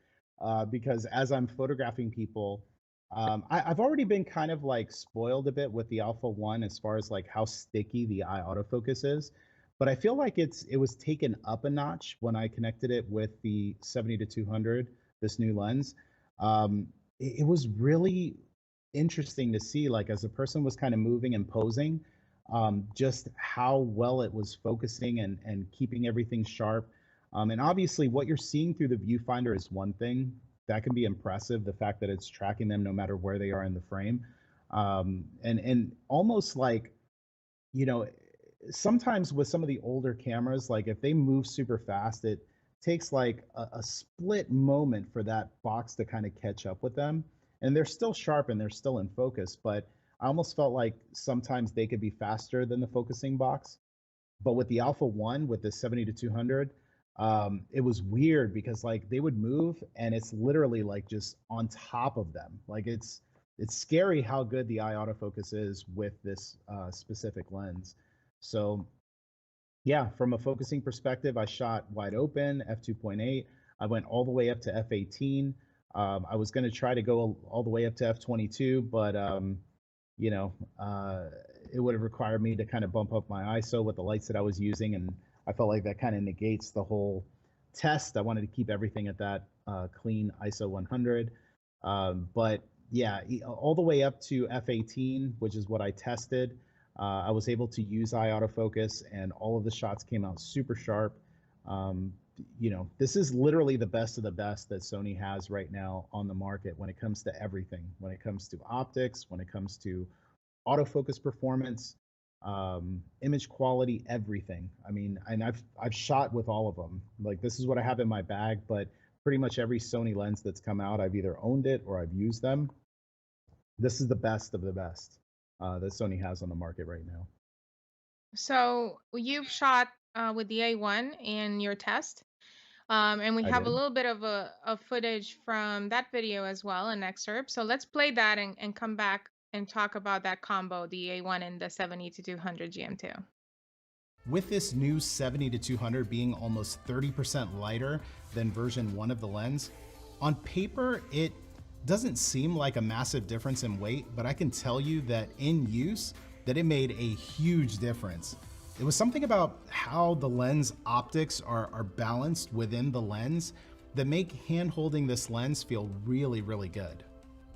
because as I'm photographing people, I've already been kind of like spoiled a bit with the Alpha One as far as like how sticky the eye autofocus is, but I feel like it was taken up a notch when I connected it with the 70 to 200, this new lens. It was really interesting to see, like as a person was kind of moving and posing, just how well it was focusing and keeping everything sharp. And obviously, what you're seeing through the viewfinder is one thing that can be impressive. The fact that it's tracking them no matter where they are in the frame, and almost like, you know, sometimes with some of the older cameras, like if they move super fast, it takes like a split moment for that box to kind of catch up with them. And they're still sharp and they're still in focus, but I almost felt like sometimes they could be faster than the focusing box. But with the Alpha One, with the 70 to 200, it was weird because like they would move and it's literally like just on top of them. Like it's scary how good the eye autofocus is with this specific lens. So yeah, from a focusing perspective, I shot wide open, f2.8. I went all the way up to f18. I was going to try to go all the way up to f22, but you know, it would have required me to kind of bump up my ISO with the lights that I was using, and I felt like that kind of negates the whole test. I wanted to keep everything at that clean ISO 100. But yeah, all the way up to f18, which is what I tested. I was able to use eye autofocus, and all of the shots came out super sharp. This is literally the best of the best that Sony has right now on the market when it comes to everything, when it comes to optics, when it comes to autofocus performance. image quality, everything. I mean, and I've shot with all of them. Like this is what I have in my bag, but pretty much every Sony lens that's come out, I've either owned it or I've used them. This is the best of the best that Sony has on the market right now. So you've shot with the A1 in your test, and we I have a did. little bit of footage from that video as well, an excerpt. So let's play that and come back and talk about that combo, the A1 and the 70 to 200 GM2. With this new 70 to 200 being almost 30% lighter than version 1 of the lens, on paper it doesn't seem like a massive difference in weight, but I can tell you that in use, that it made a huge difference. It was something about how the lens optics are balanced within the lens that make hand holding this lens feel really, really good.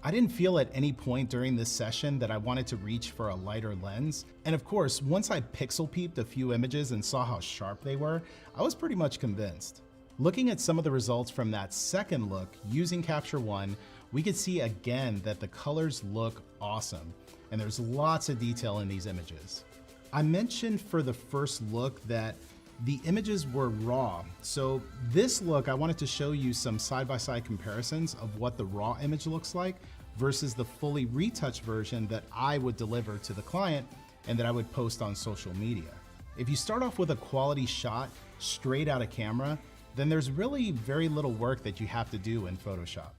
I didn't feel at any point during this session that I wanted to reach for a lighter lens. And of course, once I pixel peeped a few images and saw how sharp they were, I was pretty much convinced. Looking at some of the results from that second look using Capture One, we could see again that the colors look awesome, and there's lots of detail in these images. I mentioned for the first look that the images were raw. So this look, I wanted to show you some side-by-side comparisons of what the raw image looks like versus the fully retouched version that I would deliver to the client and that I would post on social media. If you start off with a quality shot straight out of camera, then there's really very little work that you have to do in Photoshop.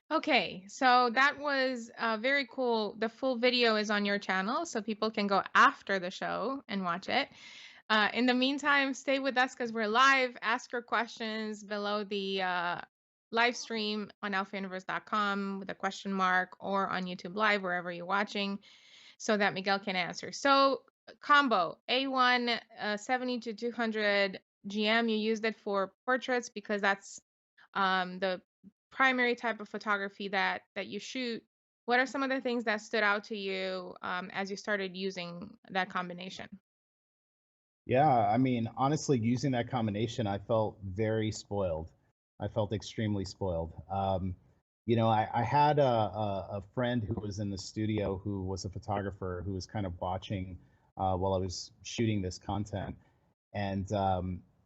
Okay, so that was very cool. The full video is on your channel, so people can go after the show and watch it. In the meantime, stay with us because we're live. Ask your questions below the live stream on alphauniverse.com with a question mark or on YouTube Live, wherever you're watching, so that Miguel can answer. So combo, A1 70 to 200 GM, you used it for portraits because that's the primary type of photography that you shoot. What are some of the things that stood out to you as you started using that combination? Yeah, I mean, honestly, using that combination, I felt very spoiled. I felt extremely spoiled. I had a friend who was in the studio who was a photographer who was kind of watching while I was shooting this content. And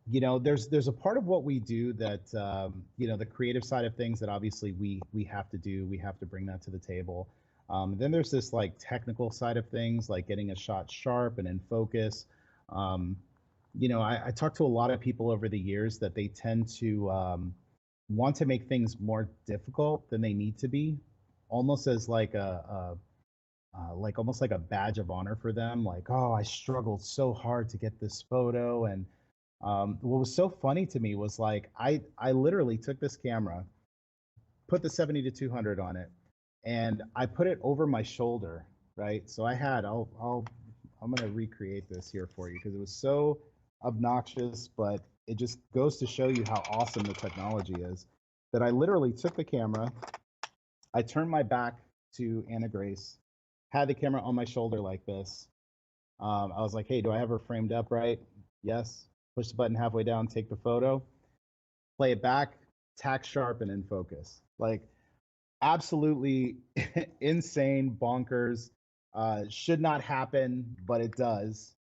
there's a part of what we do that the creative side of things that obviously we have to do. We have to bring that to the table. Then there's this like technical side of things, like getting a shot sharp and in focus. I talked to a lot of people over the years that they tend to want to make things more difficult than they need to be, almost as like like almost like a badge of honor for them. Like, oh, I struggled so hard to get this photo. And what was so funny to me was like I literally took this camera, put the 70 to 200 on it, and I put it over my shoulder, right? So I had I'm gonna recreate this here for you because it was so obnoxious, but it just goes to show you how awesome the technology is. That I literally took the camera, I turned my back to Anna Grace, had the camera on my shoulder like this. I was like, hey, do I have her framed up right? Yes. Push the button halfway down, take the photo, play it back, tack sharp and in focus. Like absolutely insane, bonkers. Should not happen, but it does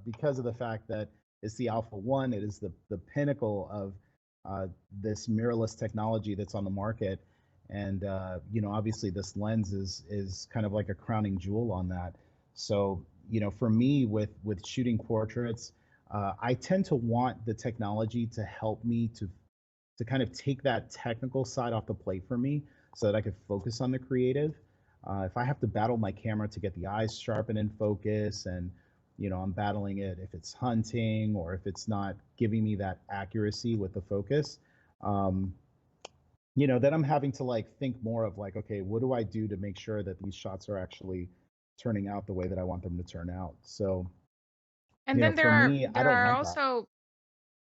because of the fact that it's the Alpha 1. It is the pinnacle of this mirrorless technology that's on the market. And obviously this lens is kind of like a crowning jewel on that. So for me with shooting portraits, I tend to want the technology to help me to kind of take that technical side off the plate for me so that I could focus on the creative. If I have to battle my camera to get the eyes sharp and in focus, and I'm battling it if it's hunting or if it's not giving me that accuracy with the focus, then I'm having to like think more of like, okay, what do I do to make sure that these shots are actually turning out the way that I want them to turn out? So, And then for me, I don't want that.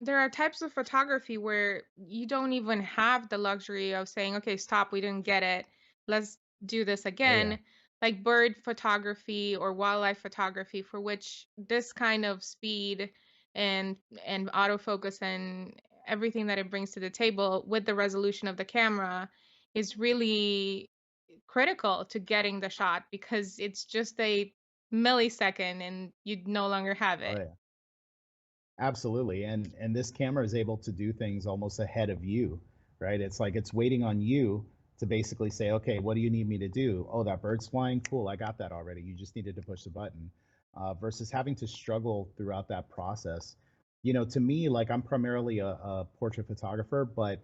there are types of photography where you don't even have the luxury of saying, okay, stop, we didn't get it, let's do this Oh yeah. again, like bird photography or wildlife photography, for which this kind of speed and autofocus and everything that it brings to the table with the resolution of the camera is really critical to getting the shot, because it's just a millisecond and you'd no longer have Oh it. yeah. Absolutely. And this camera is able to do things almost ahead of you, right? It's like it's waiting on you to basically say, okay, what do you need me to do? Oh, that bird's flying. Cool, I got that already. You just needed to push the button. Versus having to struggle throughout that process. To me, like I'm primarily a portrait photographer, but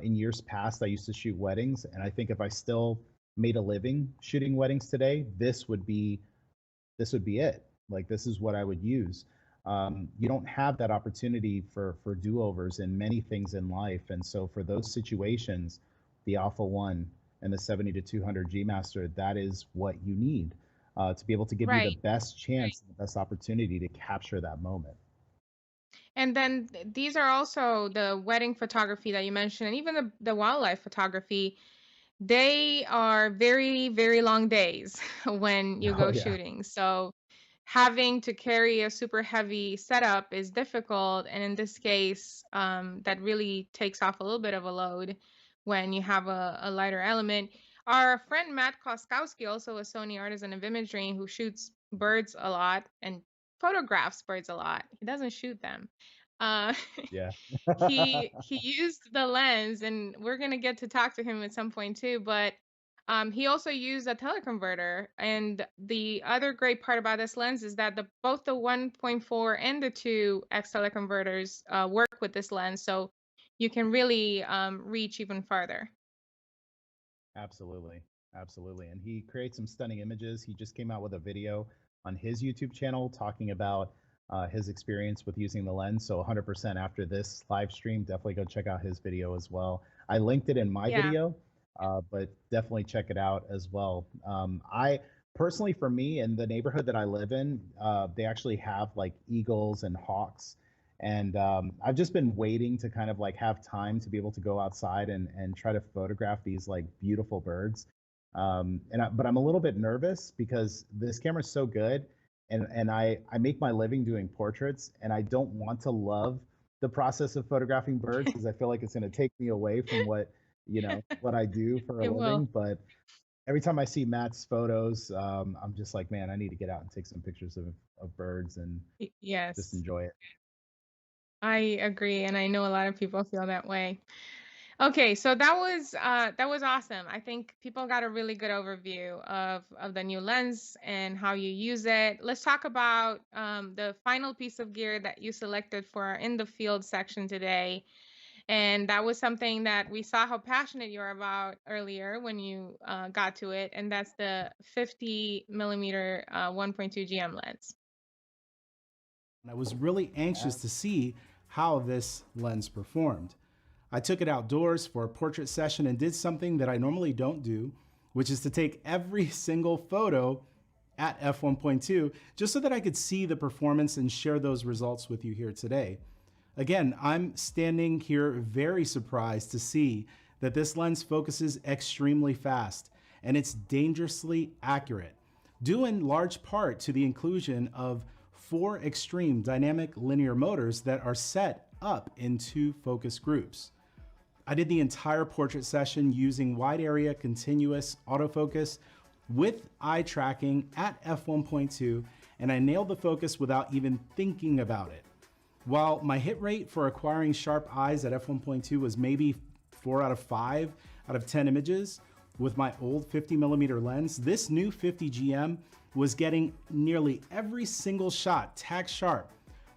in years past, I used to shoot weddings, and I think if I still made a living shooting weddings today, this would be it. Like this is what I would use. You don't have that opportunity for do-overs in many things in life, and so for those situations, the Alpha One and the 70 to 200 G Master, that is what you need to be able to give you the Right. best chance, the best opportunity to capture that moment. And then these are also the wedding photography that you mentioned, and even the wildlife photography. They are very, very long days when you Oh go yeah, shooting. So having to carry a super heavy setup is difficult. And in this case, that really takes off a little bit of a load when you have a lighter element. Our friend Matt Koskowski, also a Sony artisan of imagery who shoots birds a lot and photographs birds a lot. He doesn't shoot them. Uh, yeah. he used the lens, and we're gonna get to talk to him at some point too, but he also used a teleconverter. And the other great part about this lens is that both the 1.4 and the 2x teleconverters work with this lens, so you can really reach even farther. Absolutely. Absolutely. And he creates some stunning images. He just came out with a video on his YouTube channel talking about his experience with using the lens. So 100% after this live stream, definitely go check out his video as well. I linked it in my Yeah. video, but definitely check it out as well. I personally, for me, in the neighborhood that I live in, they actually have like eagles and hawks, and I've just been waiting to kind of like have time to be able to go outside and try to photograph these like beautiful birds. But I'm a little bit nervous because this camera's so good, and I make my living doing portraits, and I don't want to love the process of photographing birds because I feel like it's going to take me away from what I do for a It will. living. But every time I see Matt's photos, I'm just like, man, I need to get out and take some pictures of birds and just Yes, enjoy it. I agree, and I know a lot of people feel that way. Okay, so that was awesome. I think people got a really good overview of the new lens and how you use it. Let's talk about the final piece of gear that you selected for our in the field section today. And that was something that we saw how passionate you are about earlier when you got to it, and that's the 50 millimeter 1.2 GM lens. And I was really anxious to see how this lens performed. I took it outdoors for a portrait session and did something that I normally don't do, which is to take every single photo at f1.2 just so that I could see the performance and share those results with you here today. Again, I'm standing here very surprised to see that this lens focuses extremely fast and it's dangerously accurate, due in large part to the inclusion of 4 extreme dynamic linear motors that are set up in 2 focus groups. I did the entire portrait session using wide area continuous autofocus with eye tracking at f1.2, and I nailed the focus without even thinking about it. While my hit rate for acquiring sharp eyes at f1.2 was maybe 4 out of 5 out of 10 images, with my old 50mm lens, this new 50 GM was getting nearly every single shot tack sharp,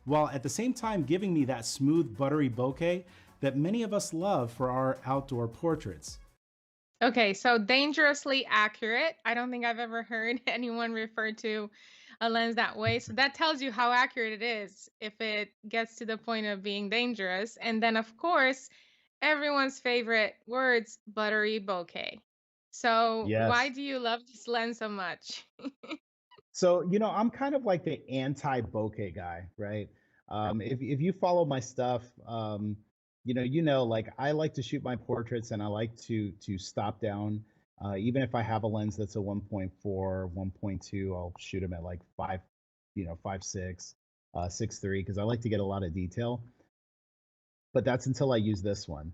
while at the same time giving me that smooth, buttery bokeh that many of us love for our outdoor portraits. Okay, so dangerously accurate. I don't think I've ever heard anyone refer to a lens that way. So that tells you how accurate it is if it gets to the point of being dangerous. And then, of course, everyone's favorite words, buttery bokeh. So why Yes. do you love this lens so much? So, I'm kind of like the anti-bokeh guy, right? If you follow my stuff, like I like to shoot my portraits and I like to stop down. Even if I have a lens that's a 1.4, 1.2, I'll shoot them at like 5, 5.6, 6.3, because I like to get a lot of detail. But that's until I use this one.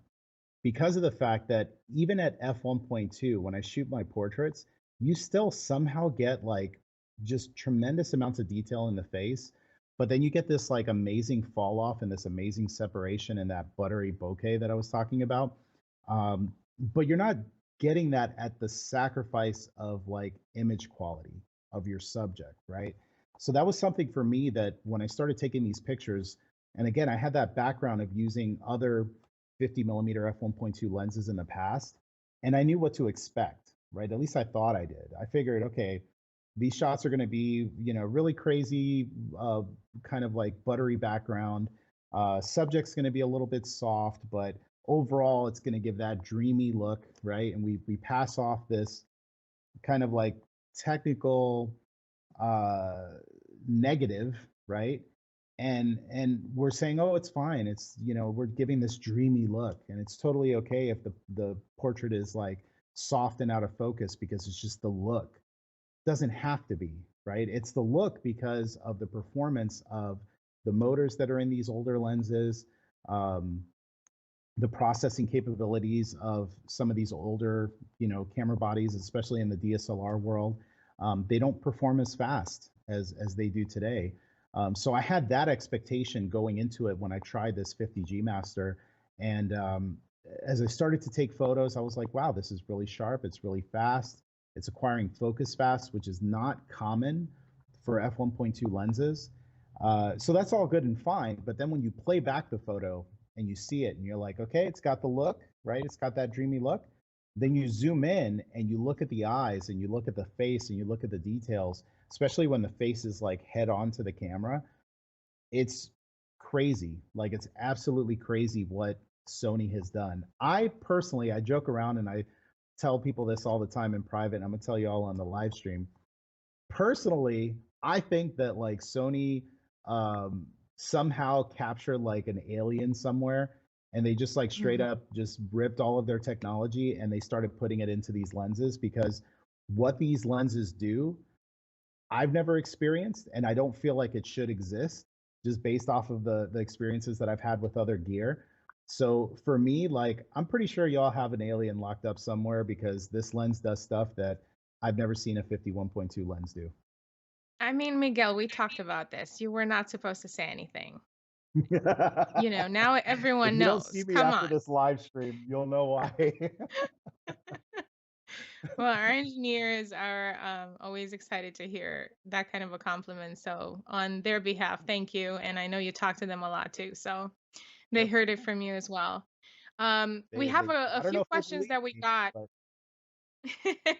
Because of the fact that even at f1.2, when I shoot my portraits, you still somehow get like just tremendous amounts of detail in the face. But then you get this like amazing fall off and this amazing separation and that buttery bokeh that I was talking about. But you're not getting that at the sacrifice of like image quality of your subject, right? So that was something for me that when I started taking these pictures, and again, I had that background of using other 50 millimeter f1.2 lenses in the past, and I knew what to expect, right? At least I thought I did. I figured, okay, these shots are going to be, you know, really crazy, kind of like buttery background. Subject's going to be a little bit soft, but overall, it's going to give that dreamy look, right? And we pass off this kind of like technical negative, right? And we're saying, oh, it's fine. It's, you know, we're giving this dreamy look, and it's totally okay if the portrait is like soft and out of focus because it's just the look. Doesn't have to be, right? It's the look because of the performance of the motors that are in these older lenses, um, the processing capabilities of some of these older, you know, camera bodies, especially in the DSLR world. They don't perform as fast as they do today. So I had that expectation going into it when I tried this 50G Master. And as I started to take photos, I was like, wow, this is really sharp. It's really fast. It's acquiring focus fast, which is not common for f1.2 lenses. So that's all good and fine. But then when you play back the photo and you see it and you're like, okay, it's got the look, right? It's got that dreamy look. Then you zoom in and you look at the eyes and you look at the face and you look at the details, especially when the face is like head on to the camera. It's crazy. Like it's absolutely crazy what Sony has done. I personally, I joke around and I tell people this all the time in private. And I'm gonna tell you all on the live stream. Personally, I think that like Sony somehow captured like an alien somewhere, and they just like straight Mhm. up just ripped all of their technology and they started putting it into these lenses because what these lenses do, I've never experienced, and I don't feel like it should exist just based off of the experiences that I've had with other gear. So for me, like I'm pretty sure y'all have an alien locked up somewhere because this lens does stuff that I've never seen a 51.2 lens do. I mean, Miguel, we talked about this. You were not supposed to say anything. You know, now If everyone you don't see knows. me Come after on. this live stream, you'll know why. Well, our engineers are always excited to hear that kind of a compliment. So, on their behalf, thank you. And I know you talk to them a lot too. So, they Yep. heard it from you as well. We have They a I don't know few if they questions believe that we me, got. but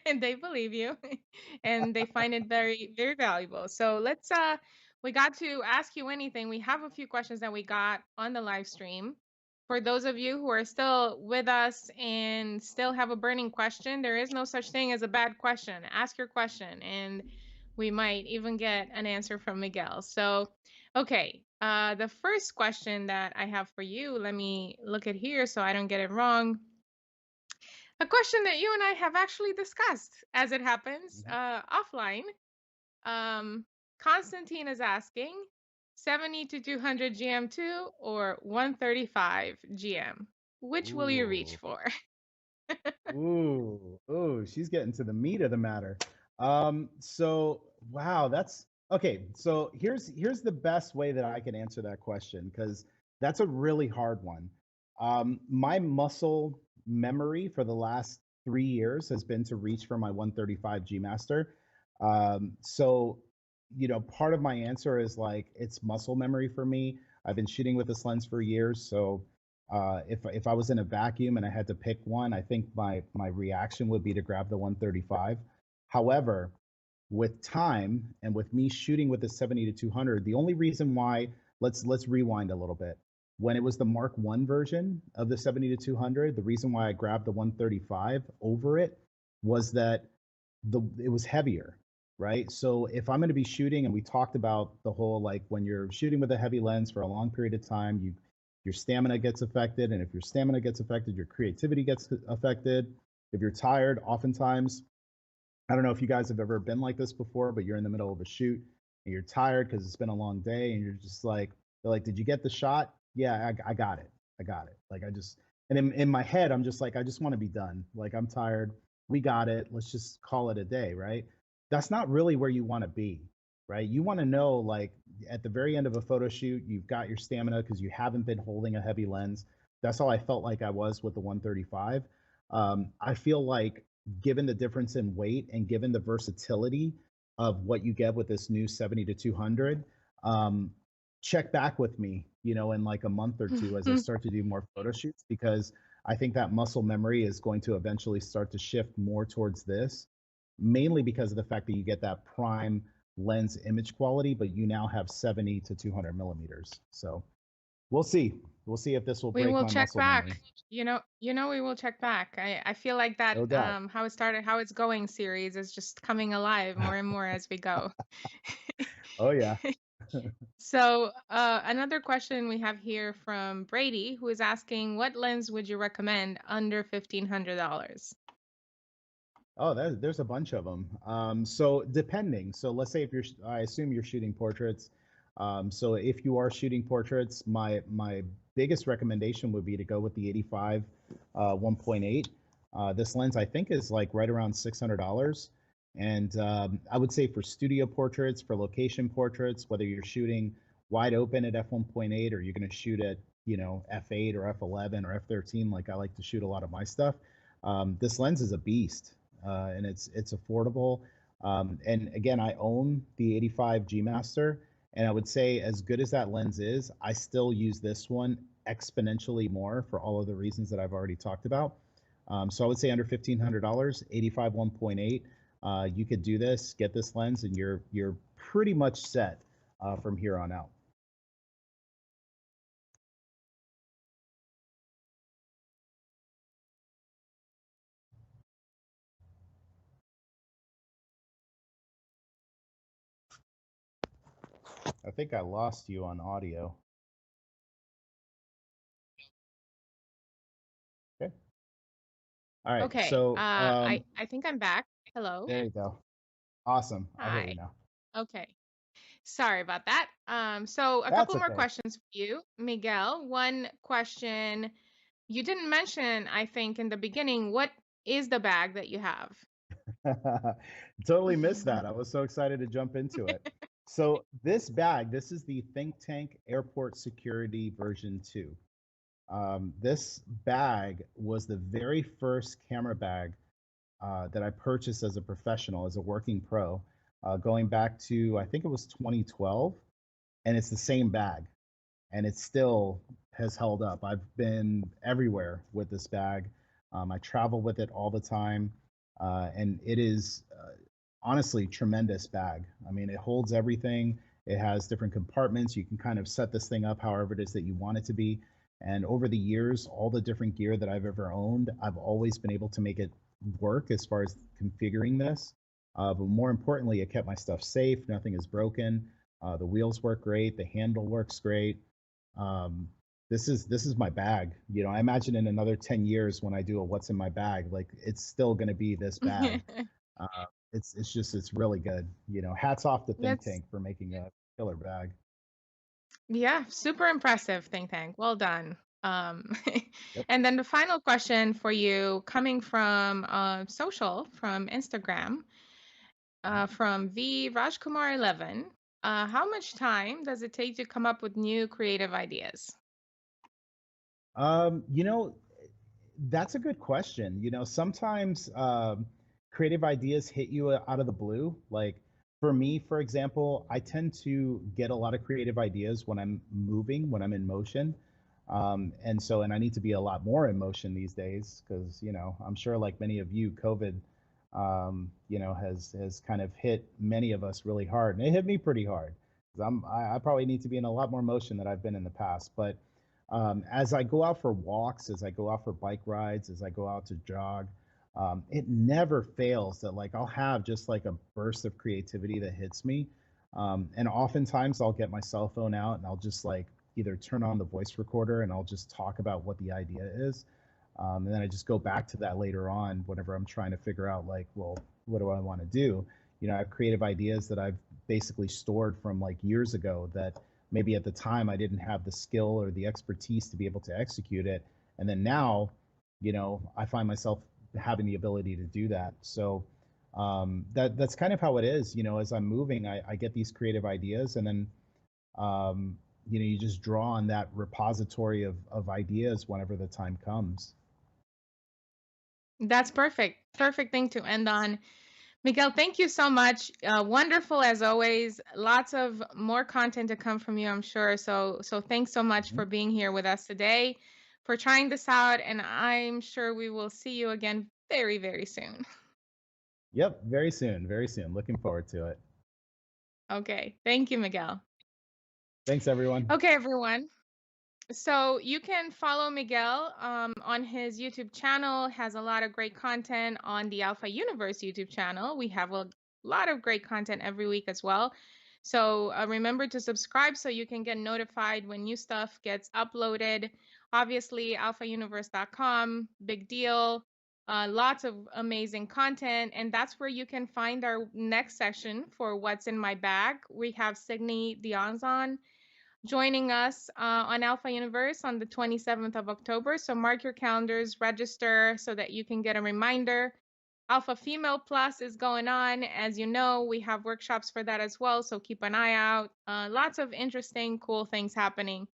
And they believe you and they find it very very valuable. So let's we got to ask you anything. We have a few questions that we got on the live stream. For those of you who are still with us and still have a burning question, there is no such thing as a bad question. Ask your question and we might even get an answer from Miguel. So okay, the first question that I have for you, let me look at here so I don't get it wrong. A question that you and I have actually discussed, as it happens, Mhm. offline. Um, Constantine is asking 70 to 200 GM2 or 135 GM? Which will you reach Ooh. for? Ooh, she's getting to the meat of the matter. So wow, that's okay. So here's the best way that I can answer that question because that's a really hard one. My muscle memory for the last 3 years has been to reach for my 135 G Master. So you know, part of my answer is like it's muscle memory for me. I've been shooting with this lens for years, so if I was in a vacuum and I had to pick one, I think my reaction would be to grab the 135. However, with time and with me shooting with the 70 to 200, the only reason why let's rewind a little bit. When it was the Mark 1 version of the 70 to 200, the reason why I grabbed the 135 over it was that it was heavier, right? So if I'm going to be shooting, and we talked about the whole like when you're shooting with a heavy lens for a long period of time, your stamina gets affected, and if your stamina gets affected, your creativity gets affected. If you're tired, oftentimes, I don't know if you guys have ever been like this before, but you're in the middle of a shoot and you're tired because it's been a long day, and you're just like, they're like, "Did you get the shot?" Yeah, I got it. I got it. Like I just, and in my head, I'm just like, I just want to be done. Like I'm tired. We got it. Let's just call it a day, right? that's not really where you want to be, right? You want to know, like, at the very end of a photo shoot, you've got your stamina because you haven't been holding a heavy lens. That's how I felt like I was with the 135. I feel like, given the difference in weight and given the versatility of what you get with this new 70 to 200, um, check back with me, in like a month or two as I start to do more photo shoots, because I think that muscle memory is going to eventually start to shift more towards this, mainly because of the fact that you get that prime lens image quality, but you now have 70 to 200 millimeters. So we'll see. We'll see if this will We break will my check muscle memory. back. We will check back. I feel like that No doubt. how it started, how it's going series is just coming alive more and more as we go. Oh, yeah. So, another question we have here from Brady, who is asking, what lens would you recommend under $1,500? Oh, there's a bunch of them. So depending. So let's say if I assume you're shooting portraits. So if you are shooting portraits, my biggest recommendation would be to go with the 85 1.8. This lens I think is like right around $600. And I would say for studio portraits, for location portraits, whether you're shooting wide open at f1.8 or you're going to shoot at f8 or f11 or f13, like I like to shoot a lot of my stuff, this lens is a beast. And it's affordable. And again, I own the 85 G Master, and I would say, as good as that lens is, I still use this one exponentially more for all of the reasons that I've already talked about. So I would say under $1,500, 85 1.8. You could do this, get this lens, and you're pretty much set from here on out. I think I lost you on audio. Okay. All right. Okay. So I think I'm back. Hello. there you go. Awesome. I hear you Hi. now. Okay. Sorry about that. So a That's couple more okay. questions for you, Miguel. One question you didn't mention, I think, in the beginning. What is the bag that you have? Totally missed that. I was so excited to jump into it. So this bag, this is the Think Tank Airport Security version 2. This bag was the very first camera bag that I purchased as a professional, as a working pro, going back to, I think it was 2012. And it's the same bag, and it still has held up. I've been everywhere with this bag. I travel with it all the time, and it is honestly tremendous bag. I mean, it holds everything. It has different compartments. You can kind of set this thing up however it is that you want it to be. And over the years, all the different gear that I've ever owned, I've always been able to make it work as far as configuring this. But more importantly, it kept my stuff safe. Nothing is broken. The wheels work great. The handle works great. Um, this is my bag. I imagine in another 10 years when I do a what's in my bag, like it's still going to be this bag. It's really good. Hats off to Think That's Tank for making a killer bag. Yeah, super impressive, Think Tank. Well done. Yep. And then the final question for you, coming from social, from Instagram, from V Rajkumar 11. How much time does it take to come up with new creative ideas? Um, you know, that's a good question. Sometimes creative ideas hit you out of the blue. Like for me, for example, I tend to get a lot of creative ideas when I'm moving, when I'm in motion. And I need to be a lot more in motion these days because, I'm sure like many of you, COVID, has kind of hit many of us really hard. And it hit me pretty hard. 'Cause I probably need to be in a lot more motion than I've been in the past. But as I go out for walks, as I go out for bike rides, as I go out to jog, it never fails that like I'll have just like a burst of creativity that hits me. And oftentimes I'll get my cell phone out and I'll just like either turn on the voice recorder and I'll just talk about what the idea is. And then I just go back to that later on whenever I'm trying to figure out like, well, what do I want to do? I have creative ideas that I've basically stored from like years ago that maybe at the time I didn't have the skill or the expertise to be able to execute it. And then now, I find myself having the ability to do that. So That's kind of how it is. As I'm moving, I get these creative ideas, and then you just draw on that repository of ideas whenever the time comes. That's perfect. Perfect thing to end on. Miguel, thank you so much. Wonderful as always. Lots of more content to come from you, I'm sure. So thanks so much for being here with us today, for trying this out, and I'm sure we will see you again very, very soon. Yep, very soon, very soon. Looking forward to it. Okay. Thank you, Miguel. Thanks, everyone. Okay, everyone. So you can follow Miguel on his YouTube channel. Has a lot of great content on the Alpha Universe YouTube channel. We have a lot of great content every week as well. So remember to subscribe so you can get notified when new stuff gets uploaded. Obviously, alphauniverse.com, big deal. Lots of amazing content, and that's where you can find our next session for What's in My Bag. We have Signe Dionzon joining us on Alpha Universe on the 27th of October. So mark your calendars, register so that you can get a reminder. Alpha Female Plus is going on. As you know, we have workshops for that as well. So keep an eye out. Lots of interesting, cool things happening.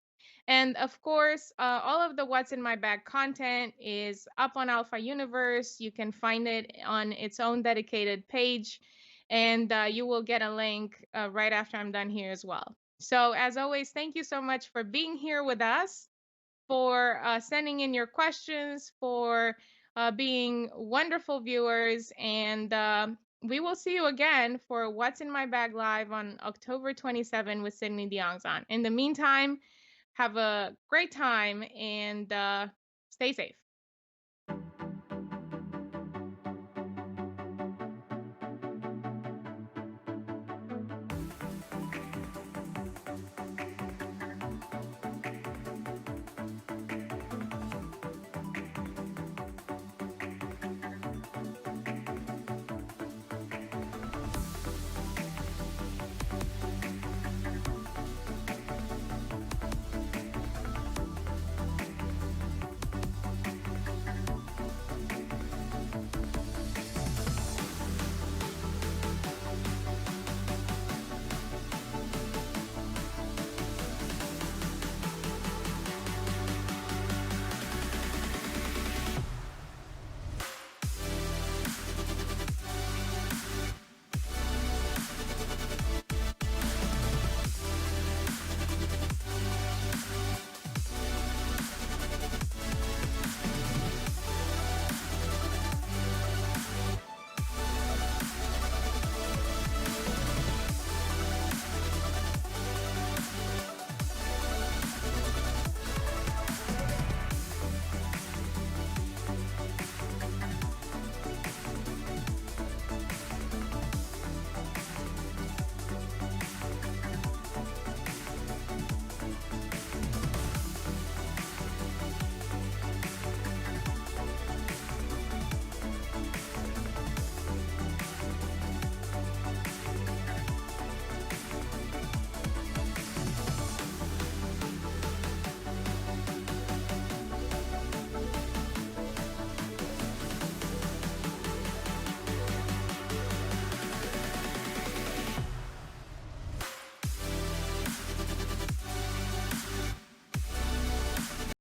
And of course, all of the What's in My Bag content is up on Alpha Universe. You can find it on its own dedicated page, and you will get a link right after I'm done here as well. So, as always, thank you so much for being here with us, for sending in your questions, for being wonderful viewers, and we will see you again for What's in My Bag Live on October 27 with Signe Dionzon. In the meantime, have a great time and stay safe.